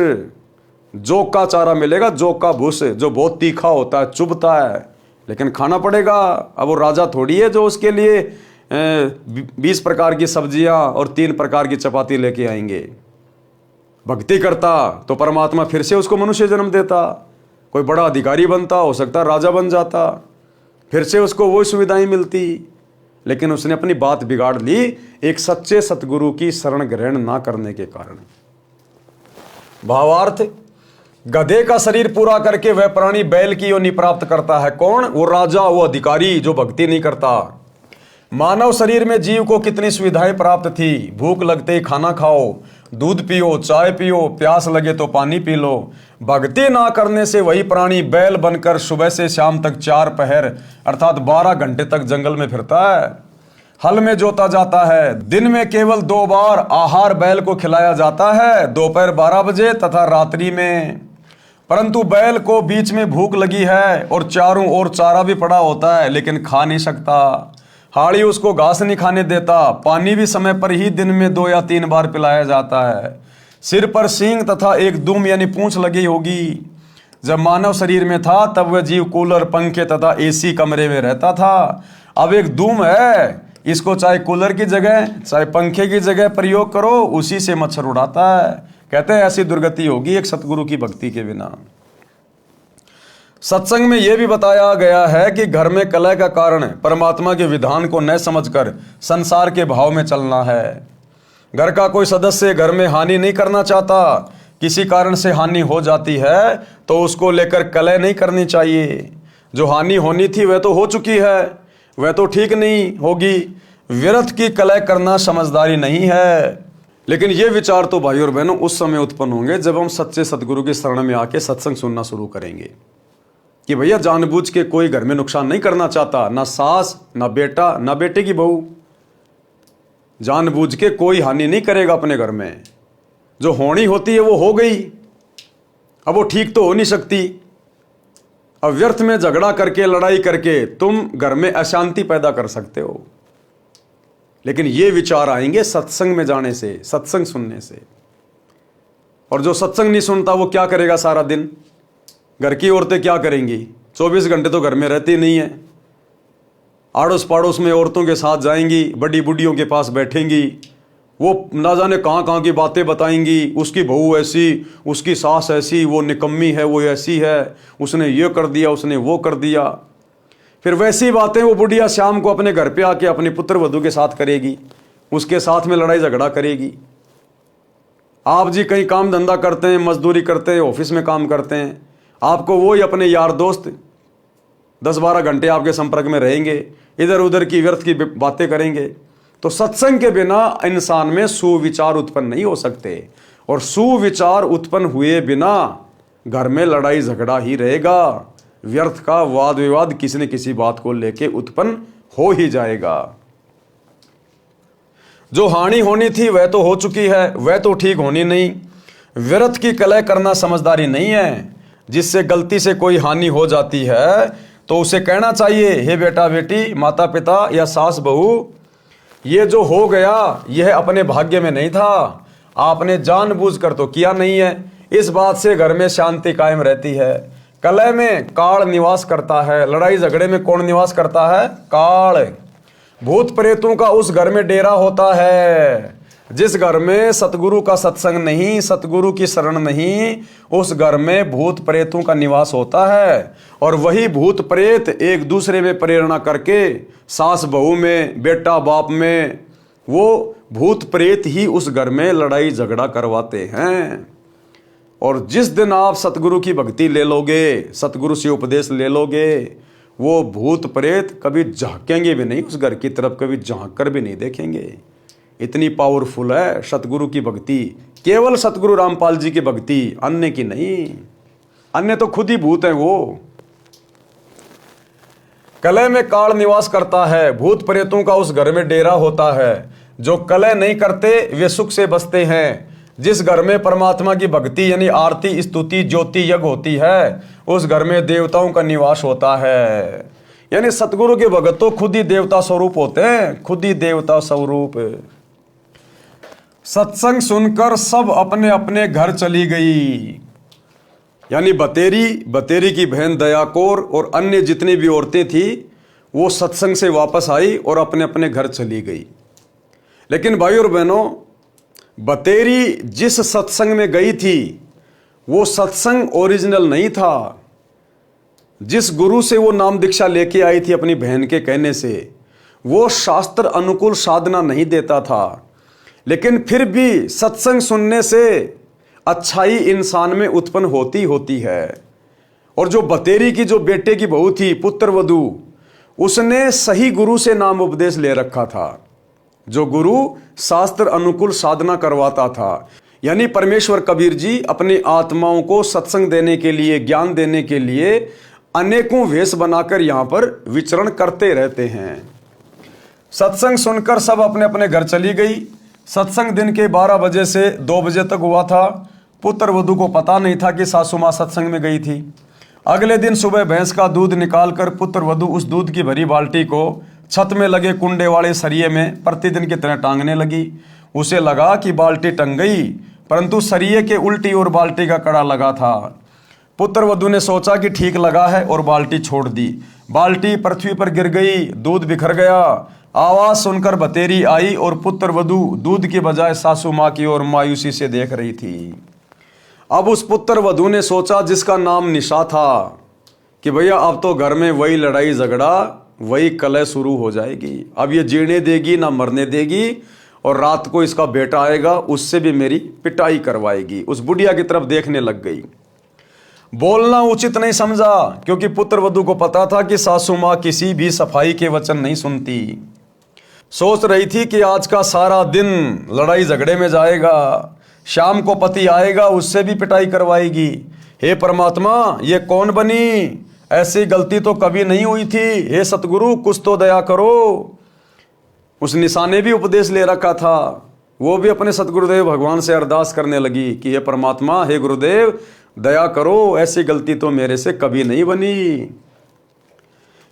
जोक का चारा मिलेगा, जोक का भूस, जो बहुत तीखा होता है, चुभता है, लेकिन खाना पड़ेगा। अब वो राजा थोड़ी है जो उसके लिए 20 प्रकार की सब्जियां और 3 प्रकार की चपाती लेके आएंगे। भक्ति करता तो परमात्मा फिर से उसको मनुष्य जन्म देता, कोई बड़ा अधिकारी बनता, हो सकता राजा बन जाता, फिर से उसको वही सुविधाएं मिलती। लेकिन उसने अपनी बात बिगाड़ ली एक सच्चे सतगुरु की शरण ग्रहण ना करने के कारण। भावार्थ, गधे का शरीर पूरा करके वह प्राणी बैल की योनि प्राप्त करता है। कौन? वो राजा, वो अधिकारी जो भक्ति नहीं करता। मानव शरीर में जीव को कितनी सुविधाएं प्राप्त थी। भूख लगते ही खाना खाओ, दूध पियो, चाय पियो, प्यास लगे तो पानी पी लो। भक्ति ना करने से वही प्राणी बैल बनकर सुबह से शाम तक 4 पहर अर्थात 12 घंटे तक जंगल में फिरता है। हल में जोता जाता है। दिन में केवल 2 बार आहार बैल को खिलाया जाता है, दोपहर 12 बजे तथा रात्रि में। परंतु बैल को बीच में भूख लगी है और चारों ओर चारा भी पड़ा होता है, लेकिन खा नहीं सकता। हाड़ी उसको घास नहीं खाने देता। पानी भी समय पर ही दिन में 2 या 3 बार पिलाया जाता है। सिर पर सींग तथा एक दुम यानी पूंछ लगी होगी। जब मानव शरीर में था तब वह जीव कूलर, पंखे तथा एसी कमरे में रहता था। अब एक दुम है, इसको चाहे कूलर की जगह चाहे पंखे की जगह प्रयोग करो, उसी से मच्छर उड़ाता है। कहते हैं ऐसी दुर्गति होगी एक सतगुरु की भक्ति के बिना। सत्संग में यह भी बताया गया है कि घर में कलह का कारण परमात्मा के विधान को न समझकर संसार के भाव में चलना है। घर का कोई सदस्य घर में हानि नहीं करना चाहता, किसी कारण से हानि हो जाती है तो उसको लेकर कलह नहीं करनी चाहिए। जो हानि होनी थी वह तो हो चुकी है, वह तो ठीक नहीं होगी। व्यर्थ की कलह करना समझदारी नहीं है। लेकिन ये विचार तो भाई और बहनों उस समय उत्पन्न होंगे जब हम सच्चे सतगुरु की शरण में आके सत्संग सुनना शुरू करेंगे कि भैया जानबूझ के कोई घर में नुकसान नहीं करना चाहता, ना सास, ना बेटा, ना बेटे की बहू। जानबूझ के कोई हानि नहीं करेगा अपने घर में। जो होनी होती है वो हो गई, अब वो ठीक तो हो नहीं सकती। अब व्यर्थ में झगड़ा करके, लड़ाई करके तुम घर में अशांति पैदा कर सकते हो। लेकिन ये विचार आएंगे सत्संग में जाने से, सत्संग सुनने से। और जो सत्संग नहीं सुनता वो क्या करेगा सारा दिन? घर की औरतें क्या करेंगी? 24 घंटे तो घर में रहती नहीं है। आड़ोस पड़ोस में औरतों के साथ जाएंगी, बड़ी बुढ़ियों के पास बैठेंगी, वो ना जाने कहाँ की बातें बताएंगी। उसकी बहू ऐसी, उसकी सास ऐसी, वो निकम्मी है, वो ऐसी है, उसने ये कर दिया, उसने वो कर दिया। फिर वैसी बातें वो बुढ़िया शाम को अपने घर पे आके अपने पुत्र वधू के साथ करेगी, उसके साथ में लड़ाई झगड़ा करेगी। आप जी कहीं काम धंधा करते हैं, मजदूरी करते हैं, ऑफिस में काम करते हैं, आपको वो ही अपने यार दोस्त 10-12 घंटे आपके संपर्क में रहेंगे, इधर उधर की व्यर्थ की बातें करेंगे। तो सत्संग के बिना इंसान में सुविचार उत्पन्न नहीं हो सकते, और सुविचार उत्पन्न हुए बिना घर में लड़ाई झगड़ा ही रहेगा। व्यर्थ का वाद विवाद किसी न किसी बात को लेके उत्पन्न हो ही जाएगा। जो हानि होनी थी वह तो हो चुकी है, वह तो ठीक होनी नहीं। व्यर्थ की कलह करना समझदारी नहीं है। जिससे गलती से कोई हानि हो जाती है तो उसे कहना चाहिए, हे बेटा बेटी, माता पिता या सास बहू, ये जो हो गया यह अपने भाग्य में नहीं था, आपने जानबूझकर तो किया नहीं है। इस बात से घर में शांति कायम रहती है। कलह में काल निवास करता है, लड़ाई झगड़े में कौन निवास करता है? काल। भूत प्रेतों का उस घर में डेरा होता है। जिस घर में सतगुरु का सत्संग नहीं, सतगुरु की शरण नहीं, उस घर में भूत प्रेतों का निवास होता है। और वही भूत प्रेत एक दूसरे में प्रेरणा करके सास बहू में, बेटा बाप में, वो भूत प्रेत ही उस घर में लड़ाई झगड़ा करवाते हैं। और जिस दिन आप सतगुरु की भक्ति ले लोगे, सतगुरु से उपदेश ले लोगे, वो भूत प्रेत कभी झांकेंगे भी नहीं उस घर की तरफ, कभी झांक कर भी नहीं देखेंगे। इतनी पावरफुल है सतगुरु की भक्ति, केवल सतगुरु रामपाल जी की भक्ति, अन्य की नहीं। अन्य तो खुद ही भूत है। वो कलह में काल निवास करता है, भूत प्रेतों का उस घर में डेरा होता है। जो कलह नहीं करते वे सुख से बसते हैं। जिस घर में परमात्मा की भक्ति यानी आरती, स्तुति, ज्योति यज्ञ होती है, उस घर में देवताओं का निवास होता है। यानी सतगुरु के भगत तो खुद ही देवता स्वरूप होते हैं, खुद ही देवता स्वरूप। सत्संग सुनकर सब अपने अपने घर चली गई। यानी बतेरी की बहन दयाकोर और अन्य जितनी भी औरतें थी वो सत्संग से वापस आई और अपने अपने घर चली गई। लेकिन भाई और बहनों, बतेरी जिस सत्संग में गई थी वो सत्संग ओरिजिनल नहीं था। जिस गुरु से वो नाम दीक्षा लेके आई थी अपनी बहन के कहने से, वो शास्त्र अनुकूल साधना नहीं देता था। लेकिन फिर भी सत्संग सुनने से अच्छाई इंसान में उत्पन्न होती है। और जो बतेरी की जो बेटे की बहू थी पुत्र वधू, उसने सही गुरु से नाम उपदेश ले रखा था, जो गुरु शास्त्र अनुकूल साधना करवाता था। यानी परमेश्वर कबीर जी अपनी आत्माओं को सत्संग देने के लिए, ज्ञान देने के लिए अनेकों वेश बनाकर यहां पर विचरण करते रहते हैं। सत्संग सुनकर सब अपने अपने घर चली गई। सत्संग दिन के 12 बजे से 2 बजे तक हुआ था। पुत्र वधू को पता नहीं था कि सासू माँ सत्संग में गई थी। अगले दिन सुबह भैंस का दूध निकालकर पुत्र वधू उस दूध की भरी बाल्टी को छत में लगे कुंडे वाले सरिये में प्रतिदिन की तरह टांगने लगी। उसे लगा कि बाल्टी टंग गई, परंतु सरिये के उल्टी ओर बाल्टी का कड़ा लगा था। पुत्र वधू ने सोचा कि ठीक लगा है और बाल्टी छोड़ दी। बाल्टी पृथ्वी पर गिर गई, दूध बिखर गया। आवाज सुनकर बतेरी आई और पुत्र वधू दूध की बजाय सासू माँ की ओर मायूसी से देख रही थी। अब उस पुत्र वधू ने सोचा, जिसका नाम निशा था, कि भैया अब तो घर में वही लड़ाई झगड़ा, वही कलह शुरू हो जाएगी। अब ये जीने देगी ना मरने देगी, और रात को इसका बेटा आएगा, उससे भी मेरी पिटाई करवाएगी। उस बुढ़िया की तरफ देखने लग गई। बोलना उचित नहीं समझा, क्योंकि पुत्र वधू को पता था कि सासू माँ किसी भी सफाई के वचन नहीं सुनती। सोच रही थी कि आज का सारा दिन लड़ाई झगड़े में जाएगा, शाम को पति आएगा, उससे भी पिटाई करवाएगी। हे परमात्मा, ये कौन बनी? ऐसी गलती तो कभी नहीं हुई थी। हे सतगुरु, कुछ तो दया करो। उस निशा ने भी उपदेश ले रखा था। वो भी अपने सतगुरुदेव भगवान से अरदास करने लगी कि हे परमात्मा, हे गुरुदेव, दया करो, ऐसी गलती तो मेरे से कभी नहीं बनी।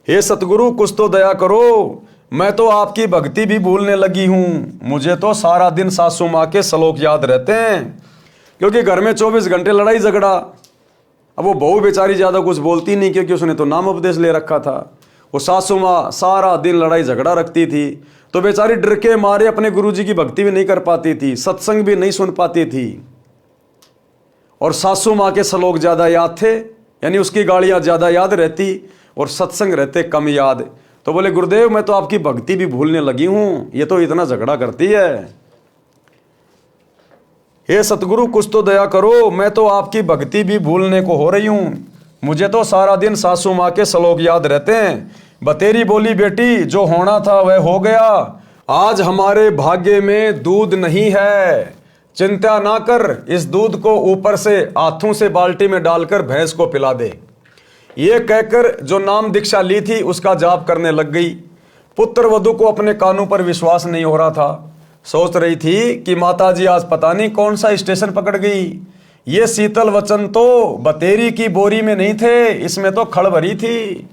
हे सतगुरु, कुछ तो दया करो, मैं तो आपकी भक्ति भी भूलने लगी हूँ। मुझे तो सारा दिन सासू माँ के श्लोक याद रहते हैं, क्योंकि घर में 24 घंटे लड़ाई झगड़ा। अब वो बहू बेचारी ज़्यादा कुछ बोलती नहीं, क्योंकि उसने तो नाम उपदेश ले रखा था। वो सासू माँ सारा दिन लड़ाई झगड़ा रखती थी, तो बेचारी डर के मारे अपने गुरुजी की भक्ति भी नहीं कर पाती थी, सत्संग भी नहीं सुन पाती थी। और सासू माँ के श्लोक ज़्यादा याद थे, यानी उसकी गालियाँ ज़्यादा याद रहती और सत्संग रहते कम याद। तो बोले, गुरुदेव, मैं तो आपकी भक्ति भी भूलने लगी हूँ, ये तो इतना झगड़ा करती है। हे सतगुरु, कुछ तो दया करो, मैं तो आपकी भक्ति भी भूलने को हो रही हूँ। मुझे तो सारा दिन सासू माँ के श्लोक याद रहते हैं। बतेरी बोली, बेटी, जो होना था वह हो गया। आज हमारे भाग्य में दूध नहीं है, चिंता ना कर। इस दूध को ऊपर से हाथों से बाल्टी में डालकर भैंस को पिला दे। ये कहकर जो नाम दीक्षा ली थी उसका जाप करने लग गई। पुत्र वधू को अपने कानों पर विश्वास नहीं हो रहा था। सोच रही थी कि माताजी आज पता नहीं कौन सा स्टेशन पकड़ गई। ये शीतल वचन तो बतेरी की बोरी में नहीं थे, इसमें तो खड़ भरी थी।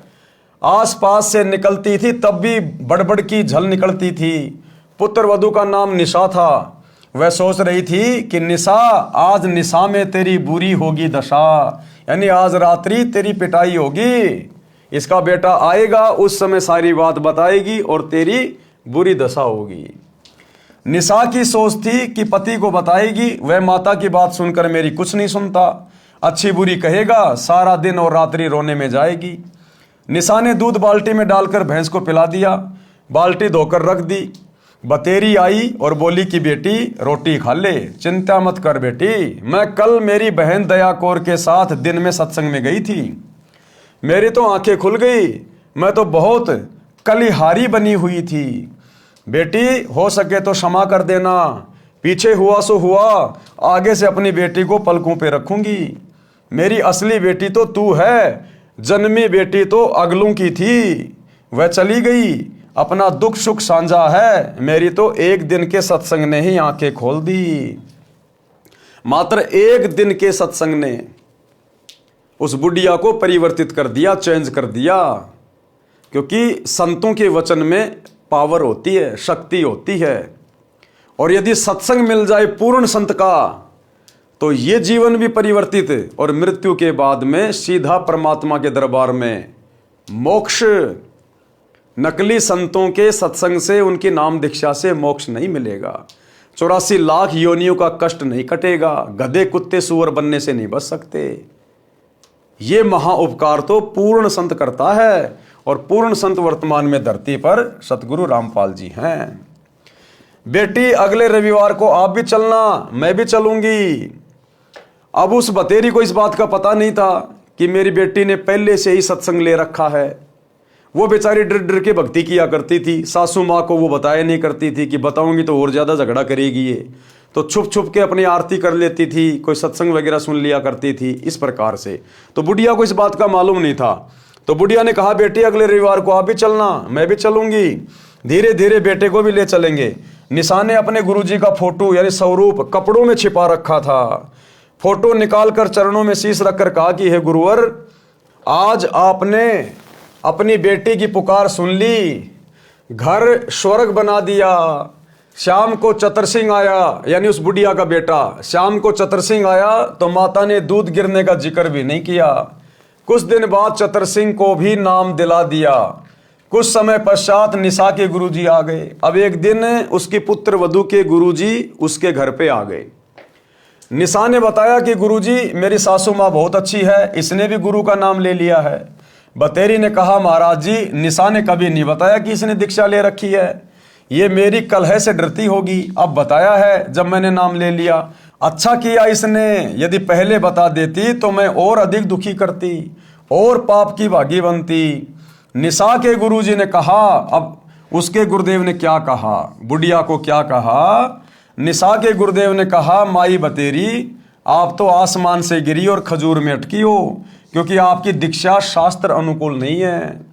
आसपास से निकलती थी तब भी बड़बड़ की झल निकलती थी। पुत्र वधू का नाम निशा था। वह सोच रही थी कि निशा, आज निशा में तेरी बुरी होगी दशा, यानी आज रात्रि तेरी पिटाई होगी। इसका बेटा आएगा, उस समय सारी बात बताएगी और तेरी बुरी दशा होगी। निशा की सोच थी कि पति को बताएगी, वह माता की बात सुनकर मेरी कुछ नहीं सुनता, अच्छी बुरी कहेगा, सारा दिन और रात्रि रोने में जाएगी। निशा ने दूध बाल्टी में डालकर भैंस को पिला दिया, बाल्टी धोकर रख दी। बतेरी आई और बोली कि बेटी, रोटी खा ले, चिंता मत कर बेटी। मैं कल मेरी बहन दया कौर के साथ दिन में सत्संग में गई थी, मेरी तो आंखें खुल गई। मैं तो बहुत कलिहारी बनी हुई थी। बेटी, हो सके तो क्षमा कर देना, पीछे हुआ सो हुआ, आगे से अपनी बेटी को पलकों पे रखूंगी। मेरी असली बेटी तो तू है, जन्मी बेटी तो अगलों की थी, वह चली गई, अपना दुख सुख साझा है। मेरी तो एक दिन के सत्संग ने ही आंखें खोल दी। मात्र एक दिन के सत्संग ने उस बुढ़िया को परिवर्तित कर दिया, चेंज कर दिया। क्योंकि संतों के वचन में पावर होती है, शक्ति होती है। और यदि सत्संग मिल जाए पूर्ण संत का, तो ये जीवन भी परिवर्तित और मृत्यु के बाद में सीधा परमात्मा के दरबार में मोक्ष। नकली संतों के सत्संग से, उनकी नाम दीक्षा से मोक्ष नहीं मिलेगा। 84 लाख योनियों का कष्ट नहीं कटेगा। गधे कुत्ते सूअर बनने से नहीं बच सकते। ये महा उपकार तो पूर्ण संत करता है, और पूर्ण संत वर्तमान में धरती पर सतगुरु रामपाल जी हैं। बेटी, अगले रविवार को आप भी चलना, मैं भी चलूंगी। अब उस बतेरी को इस बात का पता नहीं था कि मेरी बेटी ने पहले से ही सत्संग ले रखा है। वो बेचारी डर डर के भक्ति किया करती थी। सासू माँ को वो बताया नहीं करती थी कि बताऊंगी तो और ज़्यादा झगड़ा करेगी ये, तो छुप छुप के अपनी आरती कर लेती थी, कोई सत्संग वगैरह सुन लिया करती थी इस प्रकार से। तो बुढ़िया को इस बात का मालूम नहीं था। तो बुढ़िया ने कहा, बेटी अगले रविवार को आप भी चलना, मैं भी चलूंगी, धीरे धीरे बेटे को भी ले चलेंगे। निशा ने अपने गुरुजी का फोटो यानी स्वरूप कपड़ों में छिपा रखा था। फोटो निकालकर चरणों में शीश रखकर कहा कि हे गुरुवर, आज आपने अपनी बेटी की पुकार सुन ली, घर स्वर्ग बना दिया। शाम को चतर सिंह आया, यानी उस बुढ़िया का बेटा, शाम को चतर सिंह आया तो माता ने दूध गिरने का जिक्र भी नहीं किया। कुछ दिन बाद चतर सिंह को भी नाम दिला दिया। कुछ समय पश्चात निशा के गुरुजी आ गए। अब एक दिन उसकी पुत्र वधू के गुरुजी उसके घर पे आ गए। निशा ने बताया कि गुरुजी, मेरी सासू माँ बहुत अच्छी है, इसने भी गुरु का नाम ले लिया है। बतेरी ने कहा, महाराज जी, निशा ने कभी नहीं बताया कि इसने दीक्षा ले रखी है, ये मेरी कलह से डरती होगी, अब बताया है जब मैंने नाम ले लिया। अच्छा किया इसने, यदि पहले बता देती तो मैं और अधिक दुखी करती और पाप की भागी बनती। निशा के गुरुजी ने कहा, अब उसके गुरुदेव ने क्या कहा, बुढ़िया को क्या कहा? निशा के गुरुदेव ने कहा, माई बतेरी, आप तो आसमान से गिरी और खजूर में अटकी हो, क्योंकि आपकी दीक्षा शास्त्र अनुकूल नहीं है।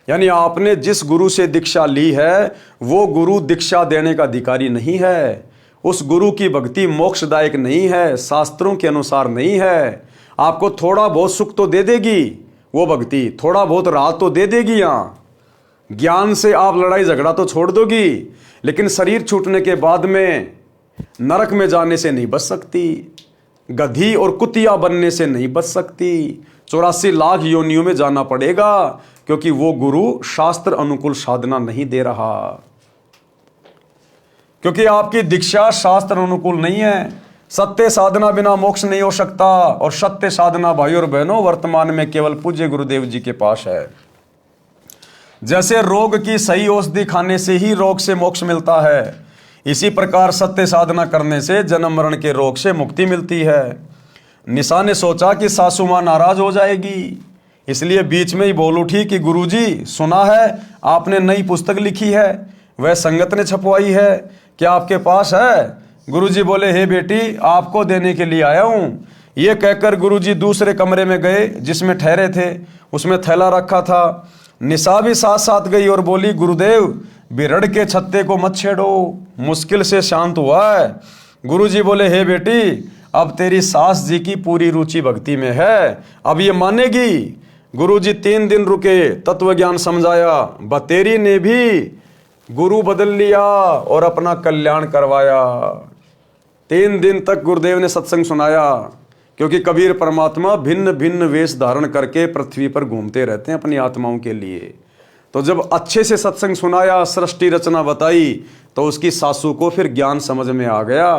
यानी आपने जिस गुरु से दीक्षा ली है वो गुरु दीक्षा देने का अधिकारी नहीं है। उस गुरु की भक्ति मोक्षदायक नहीं है, शास्त्रों के अनुसार नहीं है। आपको थोड़ा बहुत सुख तो दे देगी वो भक्ति, थोड़ा बहुत राहत तो दे देगी, यहाँ ज्ञान से आप लड़ाई झगड़ा तो छोड़ दोगी, लेकिन शरीर छूटने के बाद में नरक में जाने से नहीं बच सकती, गधी और कुतिया बनने से नहीं बच सकती, 84 लाख योनियों में जाना पड़ेगा, क्योंकि वो गुरु शास्त्र अनुकूल साधना नहीं दे रहा, क्योंकि आपकी दीक्षा शास्त्र अनुकूल नहीं है। सत्य साधना बिना मोक्ष नहीं हो सकता, और सत्य साधना भाई और बहनों वर्तमान में केवल पूज्य गुरुदेव जी के पास है। जैसे रोग की सही औषधि खाने से ही रोग से मोक्ष मिलता है, इसी प्रकार सत्य साधना करने से जन्म मरण के रोग से मुक्ति मिलती है। निशा ने सोचा कि सासू माँ नाराज हो जाएगी, इसलिए बीच में ही बोल उठी कि गुरुजी, सुना है आपने नई पुस्तक लिखी है, वह संगत ने छपवाई है, क्या आपके पास है? गुरुजी बोले, हे बेटी, आपको देने के लिए आया हूँ। ये कहकर गुरुजी दूसरे कमरे में गए जिसमें ठहरे थे, उसमें थैला रखा था। निशा भी साथ साथ गई और बोली, गुरुदेव, बिरड़ के छत्ते को मत छेड़ो, मुश्किल से शांत हुआ है। गुरुजी बोले, हे बेटी, अब तेरी सास जी की पूरी रुचि भक्ति में है, अब ये मानेगी। गुरुजी 3 दिन रुके, तत्व ज्ञान समझाया। बतेरी ने भी गुरु बदल लिया और अपना कल्याण करवाया। 3 दिन तक गुरुदेव ने सत्संग सुनाया, क्योंकि कबीर परमात्मा भिन्न भिन्न वेश धारण करके पृथ्वी पर घूमते रहते हैं अपनी आत्माओं के लिए। तो जब अच्छे से सत्संग सुनाया, सृष्टि रचना बताई, तो उसकी सासू को फिर ज्ञान समझ में आ गया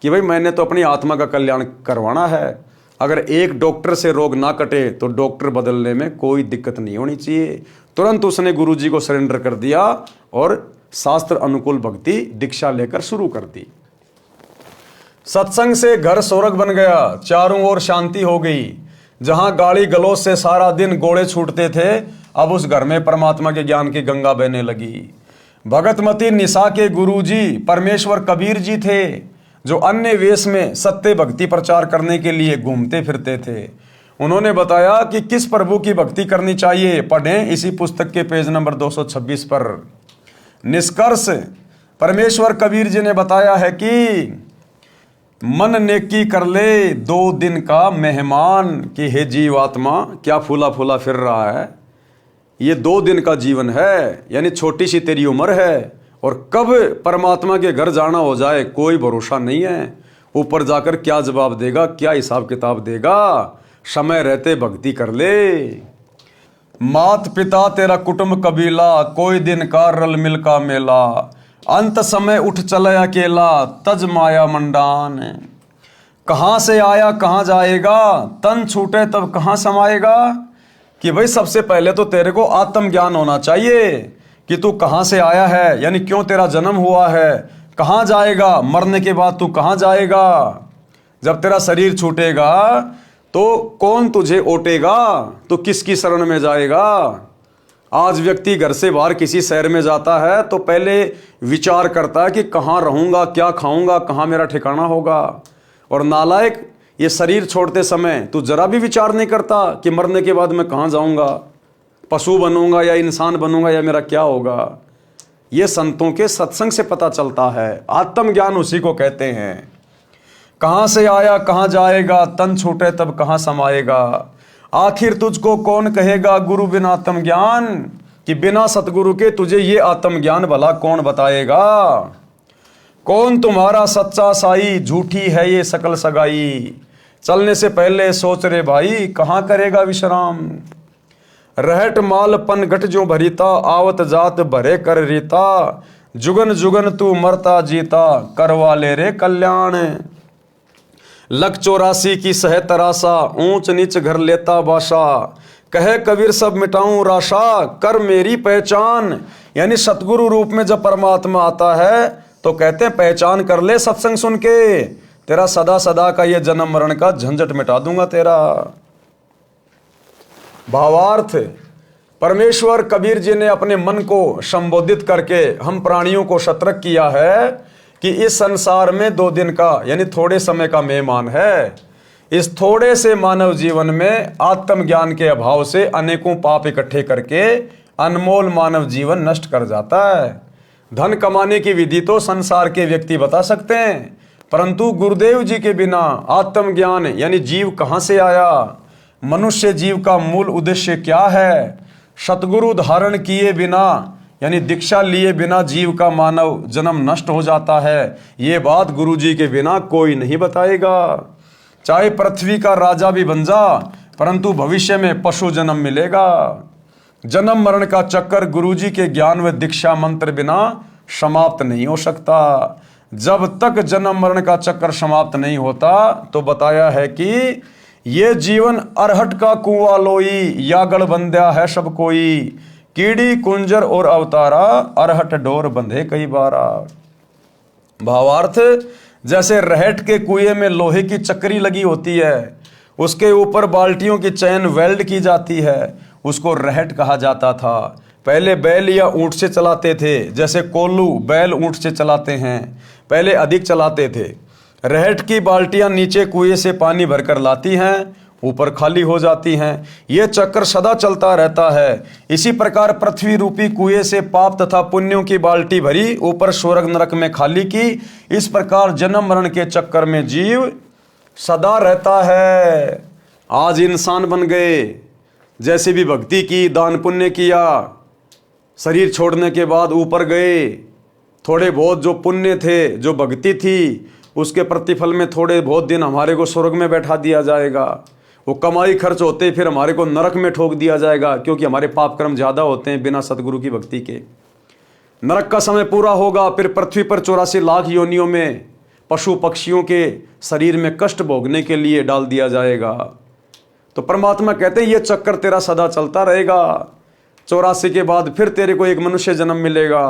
कि भाई मैंने तो अपनी आत्मा का कल्याण करवाना है। अगर एक डॉक्टर से रोग ना कटे तो डॉक्टर बदलने में कोई दिक्कत नहीं होनी चाहिए। तुरंत उसने गुरुजी को सरेंडर कर दिया और शास्त्र अनुकूल भक्ति दीक्षा लेकर शुरू कर दी। सत्संग से घर स्वर्ग बन गया, चारों ओर शांति हो गई। जहां गाली गलौज से सारा दिन गोड़े छूटते थे, अब उस घर में परमात्मा के ज्ञान की गंगा बहने लगी। भगतमती निशा के गुरुजी परमेश्वर कबीर जी थे, जो अन्य वेश में सत्य भक्ति प्रचार करने के लिए घूमते फिरते थे। उन्होंने बताया कि किस प्रभु की भक्ति करनी चाहिए, पढ़ें इसी पुस्तक के पेज नंबर 226 पर। निष्कर्ष, परमेश्वर कबीर जी ने बताया है कि मन नेकी कर ले 2 दिन का मेहमान, कि हे जीवात्मा, क्या फूला फूला फिर रहा है, ये 2 दिन का जीवन है, यानी छोटी सी तेरी उम्र है, और कब परमात्मा के घर जाना हो जाए कोई भरोसा नहीं है। ऊपर जाकर क्या जवाब देगा, क्या हिसाब किताब देगा। समय रहते भक्ति कर ले। मात पिता तेरा कुटुंब कबीला, कोई दिन का रल मिल का मेला, अंत समय उठ चले अकेला, तज माया मंडान। कहाँ से आया कहाँ जाएगा, तन छूटे तब कहाँ समाएगा। कि भाई सबसे पहले तो तेरे को आत्मज्ञान होना चाहिए कि तू कहाँ से आया है, यानी क्यों तेरा जन्म हुआ है, कहाँ जाएगा, मरने के बाद तू कहाँ जाएगा। जब तेरा शरीर छूटेगा तो कौन तुझे ओटेगा, तो किसकी शरण में जाएगा। आज व्यक्ति घर से बाहर किसी शहर में जाता है तो पहले विचार करता है कि कहाँ रहूँगा, क्या खाऊंगा, कहाँ मेरा ठिकाना होगा। और नालायक, ये शरीर छोड़ते समय तू जरा भी विचार नहीं करता कि मरने के बाद मैं कहाँ जाऊँगा, पशु बनूंगा या इंसान बनूंगा या मेरा क्या होगा। ये संतों के सत्संग से पता चलता है। आत्मज्ञान उसी को कहते हैं। कहाँ से आया कहाँ जाएगा, तन छूटे तब कहाँ समाएगा। आखिर तुझको कौन कहेगा गुरु बिना आत्मज्ञान, कि बिना सतगुरु के तुझे ये आत्मज्ञान भला कौन बताएगा। कौन तुम्हारा सच्चा साई, झूठी है ये सकल सगाई। चलने से पहले सोच रे भाई, कहाँ करेगा विश्राम। रहट माल पन घट जो भरीता, आवत जात भरे कर रीता। जुगन जुगन तू मरता जीता, करवा ले रे कल्याण। लख 84 की सह तरासा, ऊंच नीच घर लेता बाशा। कहे कबीर सब मिटाऊं राशा, कर मेरी पहचान। यानी सतगुरु रूप में जब परमात्मा आता है तो कहते हैं पहचान कर ले सत्संग सुन के, तेरा सदा सदा का ये जन्म मरण का झंझट मिटा दूंगा तेरा। भावार्थ, परमेश्वर कबीर जी ने अपने मन को संबोधित करके हम प्राणियों को सतर्क किया है कि इस संसार में 2 दिन का यानी थोड़े समय का मेहमान है। इस थोड़े से मानव जीवन में आत्मज्ञान के अभाव से अनेकों पाप इकट्ठे करके अनमोल मानव जीवन नष्ट कर जाता है। धन कमाने की विधि तो संसार के व्यक्ति बता सकते हैं, परंतु गुरुदेव जी के बिना आत्मज्ञान यानी जीव कहाँ से आया, मनुष्य जीव का मूल उद्देश्य क्या है, सतगुरु धारण किए बिना यानी दीक्षा लिए बिना जीव का मानव जन्म नष्ट हो जाता है। ये बात गुरु जी के बिना कोई नहीं बताएगा। चाहे पृथ्वी का राजा भी बन जा, परंतु भविष्य में पशु जन्म मिलेगा। जन्म मरण का चक्कर गुरु जी के ज्ञान व दीक्षा मंत्र बिना समाप्त नहीं हो सकता। जब तक जन्म मरण का चक्कर समाप्त नहीं होता तो बताया है कि ये जीवन अरहट का कुआं लोई, यागड़ बंध्या है सब कोई। कीड़ी कुंजर और अवतारा, अरहट डोर बंधे कई बारा। भावार्थ, जैसे रहट के कुएं में लोहे की चक्री लगी होती है, उसके ऊपर बाल्टियों की चैन वेल्ड की जाती है, उसको रहट कहा जाता था। पहले बैल या ऊंट से चलाते थे, जैसे कोल्लू बैल ऊंट से चलाते हैं, पहले अधिक चलाते थे। रहट की बाल्टियां नीचे कुएं से पानी भरकर लाती हैं, ऊपर खाली हो जाती हैं। ये चक्र सदा चलता रहता है। इसी प्रकार पृथ्वी रूपी कुएं से पाप तथा पुण्यों की बाल्टी भरी, ऊपर स्वर्ग नरक में खाली की। इस प्रकार जन्म मरण के चक्कर में जीव सदा रहता है। आज इंसान बन गए, जैसे भी भक्ति की, दान पुण्य किया, शरीर छोड़ने के बाद ऊपर गए, थोड़े बहुत जो पुण्य थे, जो भक्ति थी, उसके प्रतिफल में थोड़े बहुत दिन हमारे को स्वर्ग में बैठा दिया जाएगा। वो कमाई खर्च होते फिर हमारे को नरक में ठोक दिया जाएगा, क्योंकि हमारे पाप कर्म ज़्यादा होते हैं बिना सतगुरु की भक्ति के। नरक का समय पूरा होगा, फिर पृथ्वी पर 84 लाख योनियों में पशु पक्षियों के शरीर में कष्ट भोगने के लिए डाल दिया जाएगा। तो परमात्मा कहते हैं ये चक्कर तेरा सदा चलता रहेगा। 84 के बाद फिर तेरे को एक मनुष्य जन्म मिलेगा,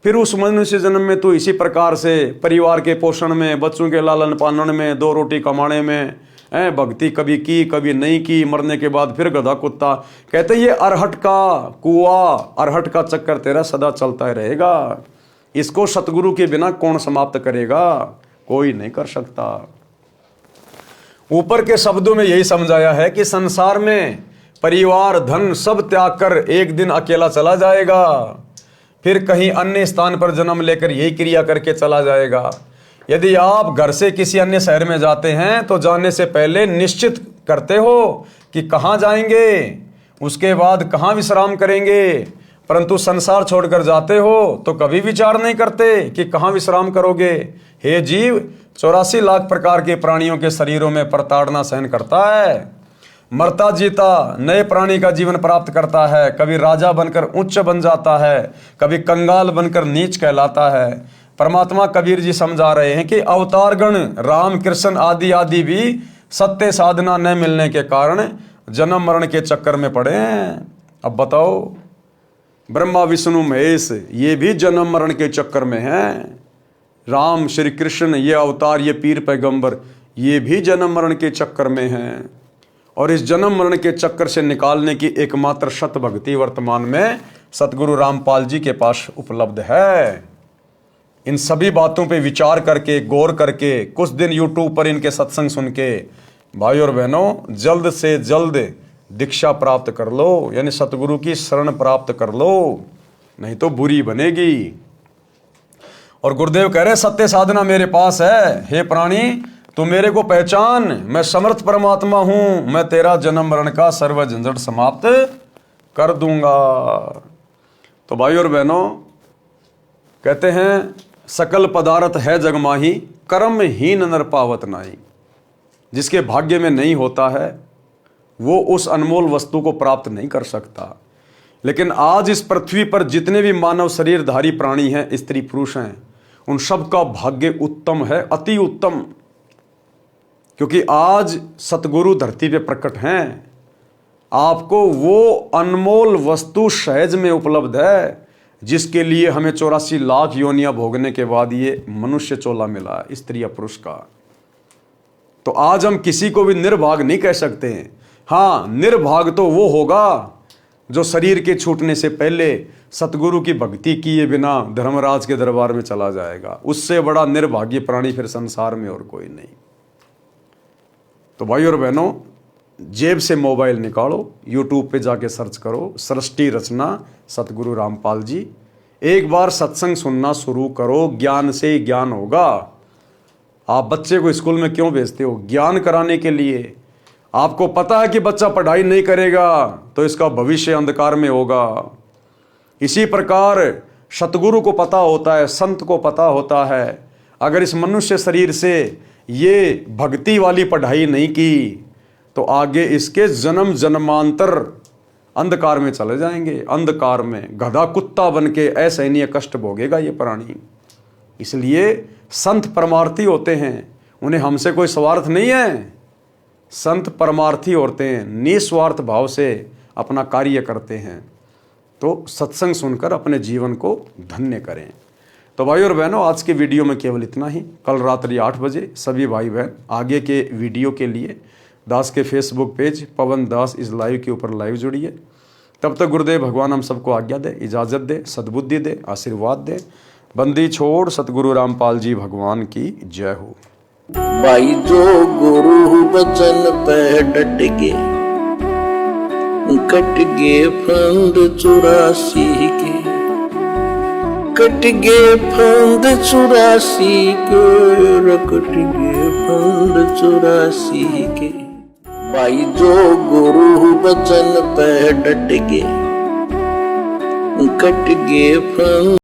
फिर उस मनुष्य जन्म में तू इसी प्रकार से परिवार के पोषण में, बच्चों के लालन पालन में, 2 रोटी कमाने में, भक्ति कभी की कभी नहीं की, मरने के बाद फिर गधा कुत्ता। कहते ये अरहट का कुआं, अरहट का चक्कर तेरा सदा चलता ही रहेगा। इसको सतगुरु के बिना कौन समाप्त करेगा, कोई नहीं कर सकता। ऊपर के शब्दों में यही समझाया है कि संसार में परिवार धन सब त्याग कर एक दिन अकेला चला जाएगा, फिर कहीं अन्य स्थान पर जन्म लेकर यही क्रिया करके चला जाएगा। यदि आप घर से किसी अन्य शहर में जाते हैं तो जाने से पहले निश्चित करते हो कि कहाँ जाएंगे, उसके बाद कहाँ विश्राम करेंगे, परंतु संसार छोड़कर जाते हो तो कभी विचार नहीं करते कि कहाँ विश्राम करोगे। हे जीव, 84 लाख प्रकार के प्राणियों के शरीरों में प्रताड़ना सहन करता है, मरता जीता नए प्राणी का जीवन प्राप्त करता है। कभी राजा बनकर उच्च बन जाता है, कभी कंगाल बनकर नीच कहलाता है। परमात्मा कबीर जी समझा रहे हैं कि अवतारगण राम कृष्ण आदि आदि भी सत्य साधना न मिलने के कारण जन्म मरण के चक्कर में पड़े हैं। अब बताओ, ब्रह्मा विष्णु महेश ये भी जन्म मरण के चक्कर में हैं। राम श्री कृष्ण ये अवतार, ये पीर पैगंबर, ये भी जन्म मरण के चक्कर में हैं। और इस जन्म मरण के चक्कर से निकालने की एकमात्र शत भक्ति वर्तमान में सतगुरु रामपाल जी के पास उपलब्ध है। इन सभी बातों पे विचार करके, गौर करके, कुछ दिन यूट्यूब पर इनके सत्संग सुन के भाई और बहनों जल्द से जल्द दीक्षा प्राप्त कर लो, यानी सतगुरु की शरण प्राप्त कर लो, नहीं तो बुरी बनेगी। और गुरुदेव कह रहे सत्य साधना मेरे पास है, हे प्राणी तू मेरे को पहचान, मैं समर्थ परमात्मा हूं, मैं तेरा जन्म मरण का सर्व झंझट समाप्त कर दूंगा। तो भाई और बहनों कहते हैं सकल पदार्थ है जगमाही, कर्म हीन नर पावत नाई। जिसके भाग्य में नहीं होता है वो उस अनमोल वस्तु को प्राप्त नहीं कर सकता। लेकिन आज इस पृथ्वी पर जितने भी मानव शरीरधारी प्राणी हैं, स्त्री पुरुष हैं, उन सब का भाग्य उत्तम है, अति उत्तम। क्योंकि आज सतगुरु धरती पे प्रकट हैं। आपको वो अनमोल वस्तु सहज में उपलब्ध है जिसके लिए हमें 84 लाख योनियां भोगने के बाद ये मनुष्य चोला मिला है, स्त्री या पुरुष का। तो आज हम किसी को भी निर्भाग नहीं कह सकते हैं। हाँ, निर्भाग तो वो होगा जो शरीर के छूटने से पहले सतगुरु की भक्ति किए बिना धर्मराज के दरबार में चला जाएगा। उससे बड़ा निर्भाग्य प्राणी फिर संसार में और कोई नहीं। तो भाई और बहनों जेब से मोबाइल निकालो, यूट्यूब पे जाके सर्च करो सृष्टि रचना सतगुरु रामपाल जी। एक बार सत्संग सुनना शुरू करो, ज्ञान से ज्ञान होगा। आप बच्चे को स्कूल में क्यों भेजते हो? ज्ञान कराने के लिए। आपको पता है कि बच्चा पढ़ाई नहीं करेगा तो इसका भविष्य अंधकार में होगा। इसी प्रकार सतगुरु को पता होता है, संत को पता होता है, अगर इस मनुष्य शरीर से ये भक्ति वाली पढ़ाई नहीं की तो आगे इसके जन्म जन्मांतर अंधकार में चले जाएंगे। अंधकार में गधा कुत्ता बन के असहनीय कष्ट भोगेगा ये प्राणी। इसलिए संत परमार्थी होते हैं, उन्हें हमसे कोई स्वार्थ नहीं है। संत परमार्थी होते हैं, निस्वार्थ भाव से अपना कार्य करते हैं। तो सत्संग सुनकर अपने जीवन को धन्य करें। तो भाई और बहनों आज के वीडियो में केवल इतना ही। कल रात्रि 8 बजे सभी भाई बहन आगे के वीडियो के लिए दास के फेसबुक पेज पवन दास इस लाइव के ऊपर लाइव जुड़िए। तब तक गुरुदेव भगवान हम सबको आज्ञा दे, इजाज़त दे, सद्बुद्धि दे, आशीर्वाद दे। बंदी छोड़ सतगुरु रामपाल जी भगवान की जय हो। भाई जो गुरु बचन पे डट के कट गे फंद 84 के, कट गे फंद 84 के, कट गे फंद 84 के। भाई जो गुरु बचन पे डट के कट गे फंद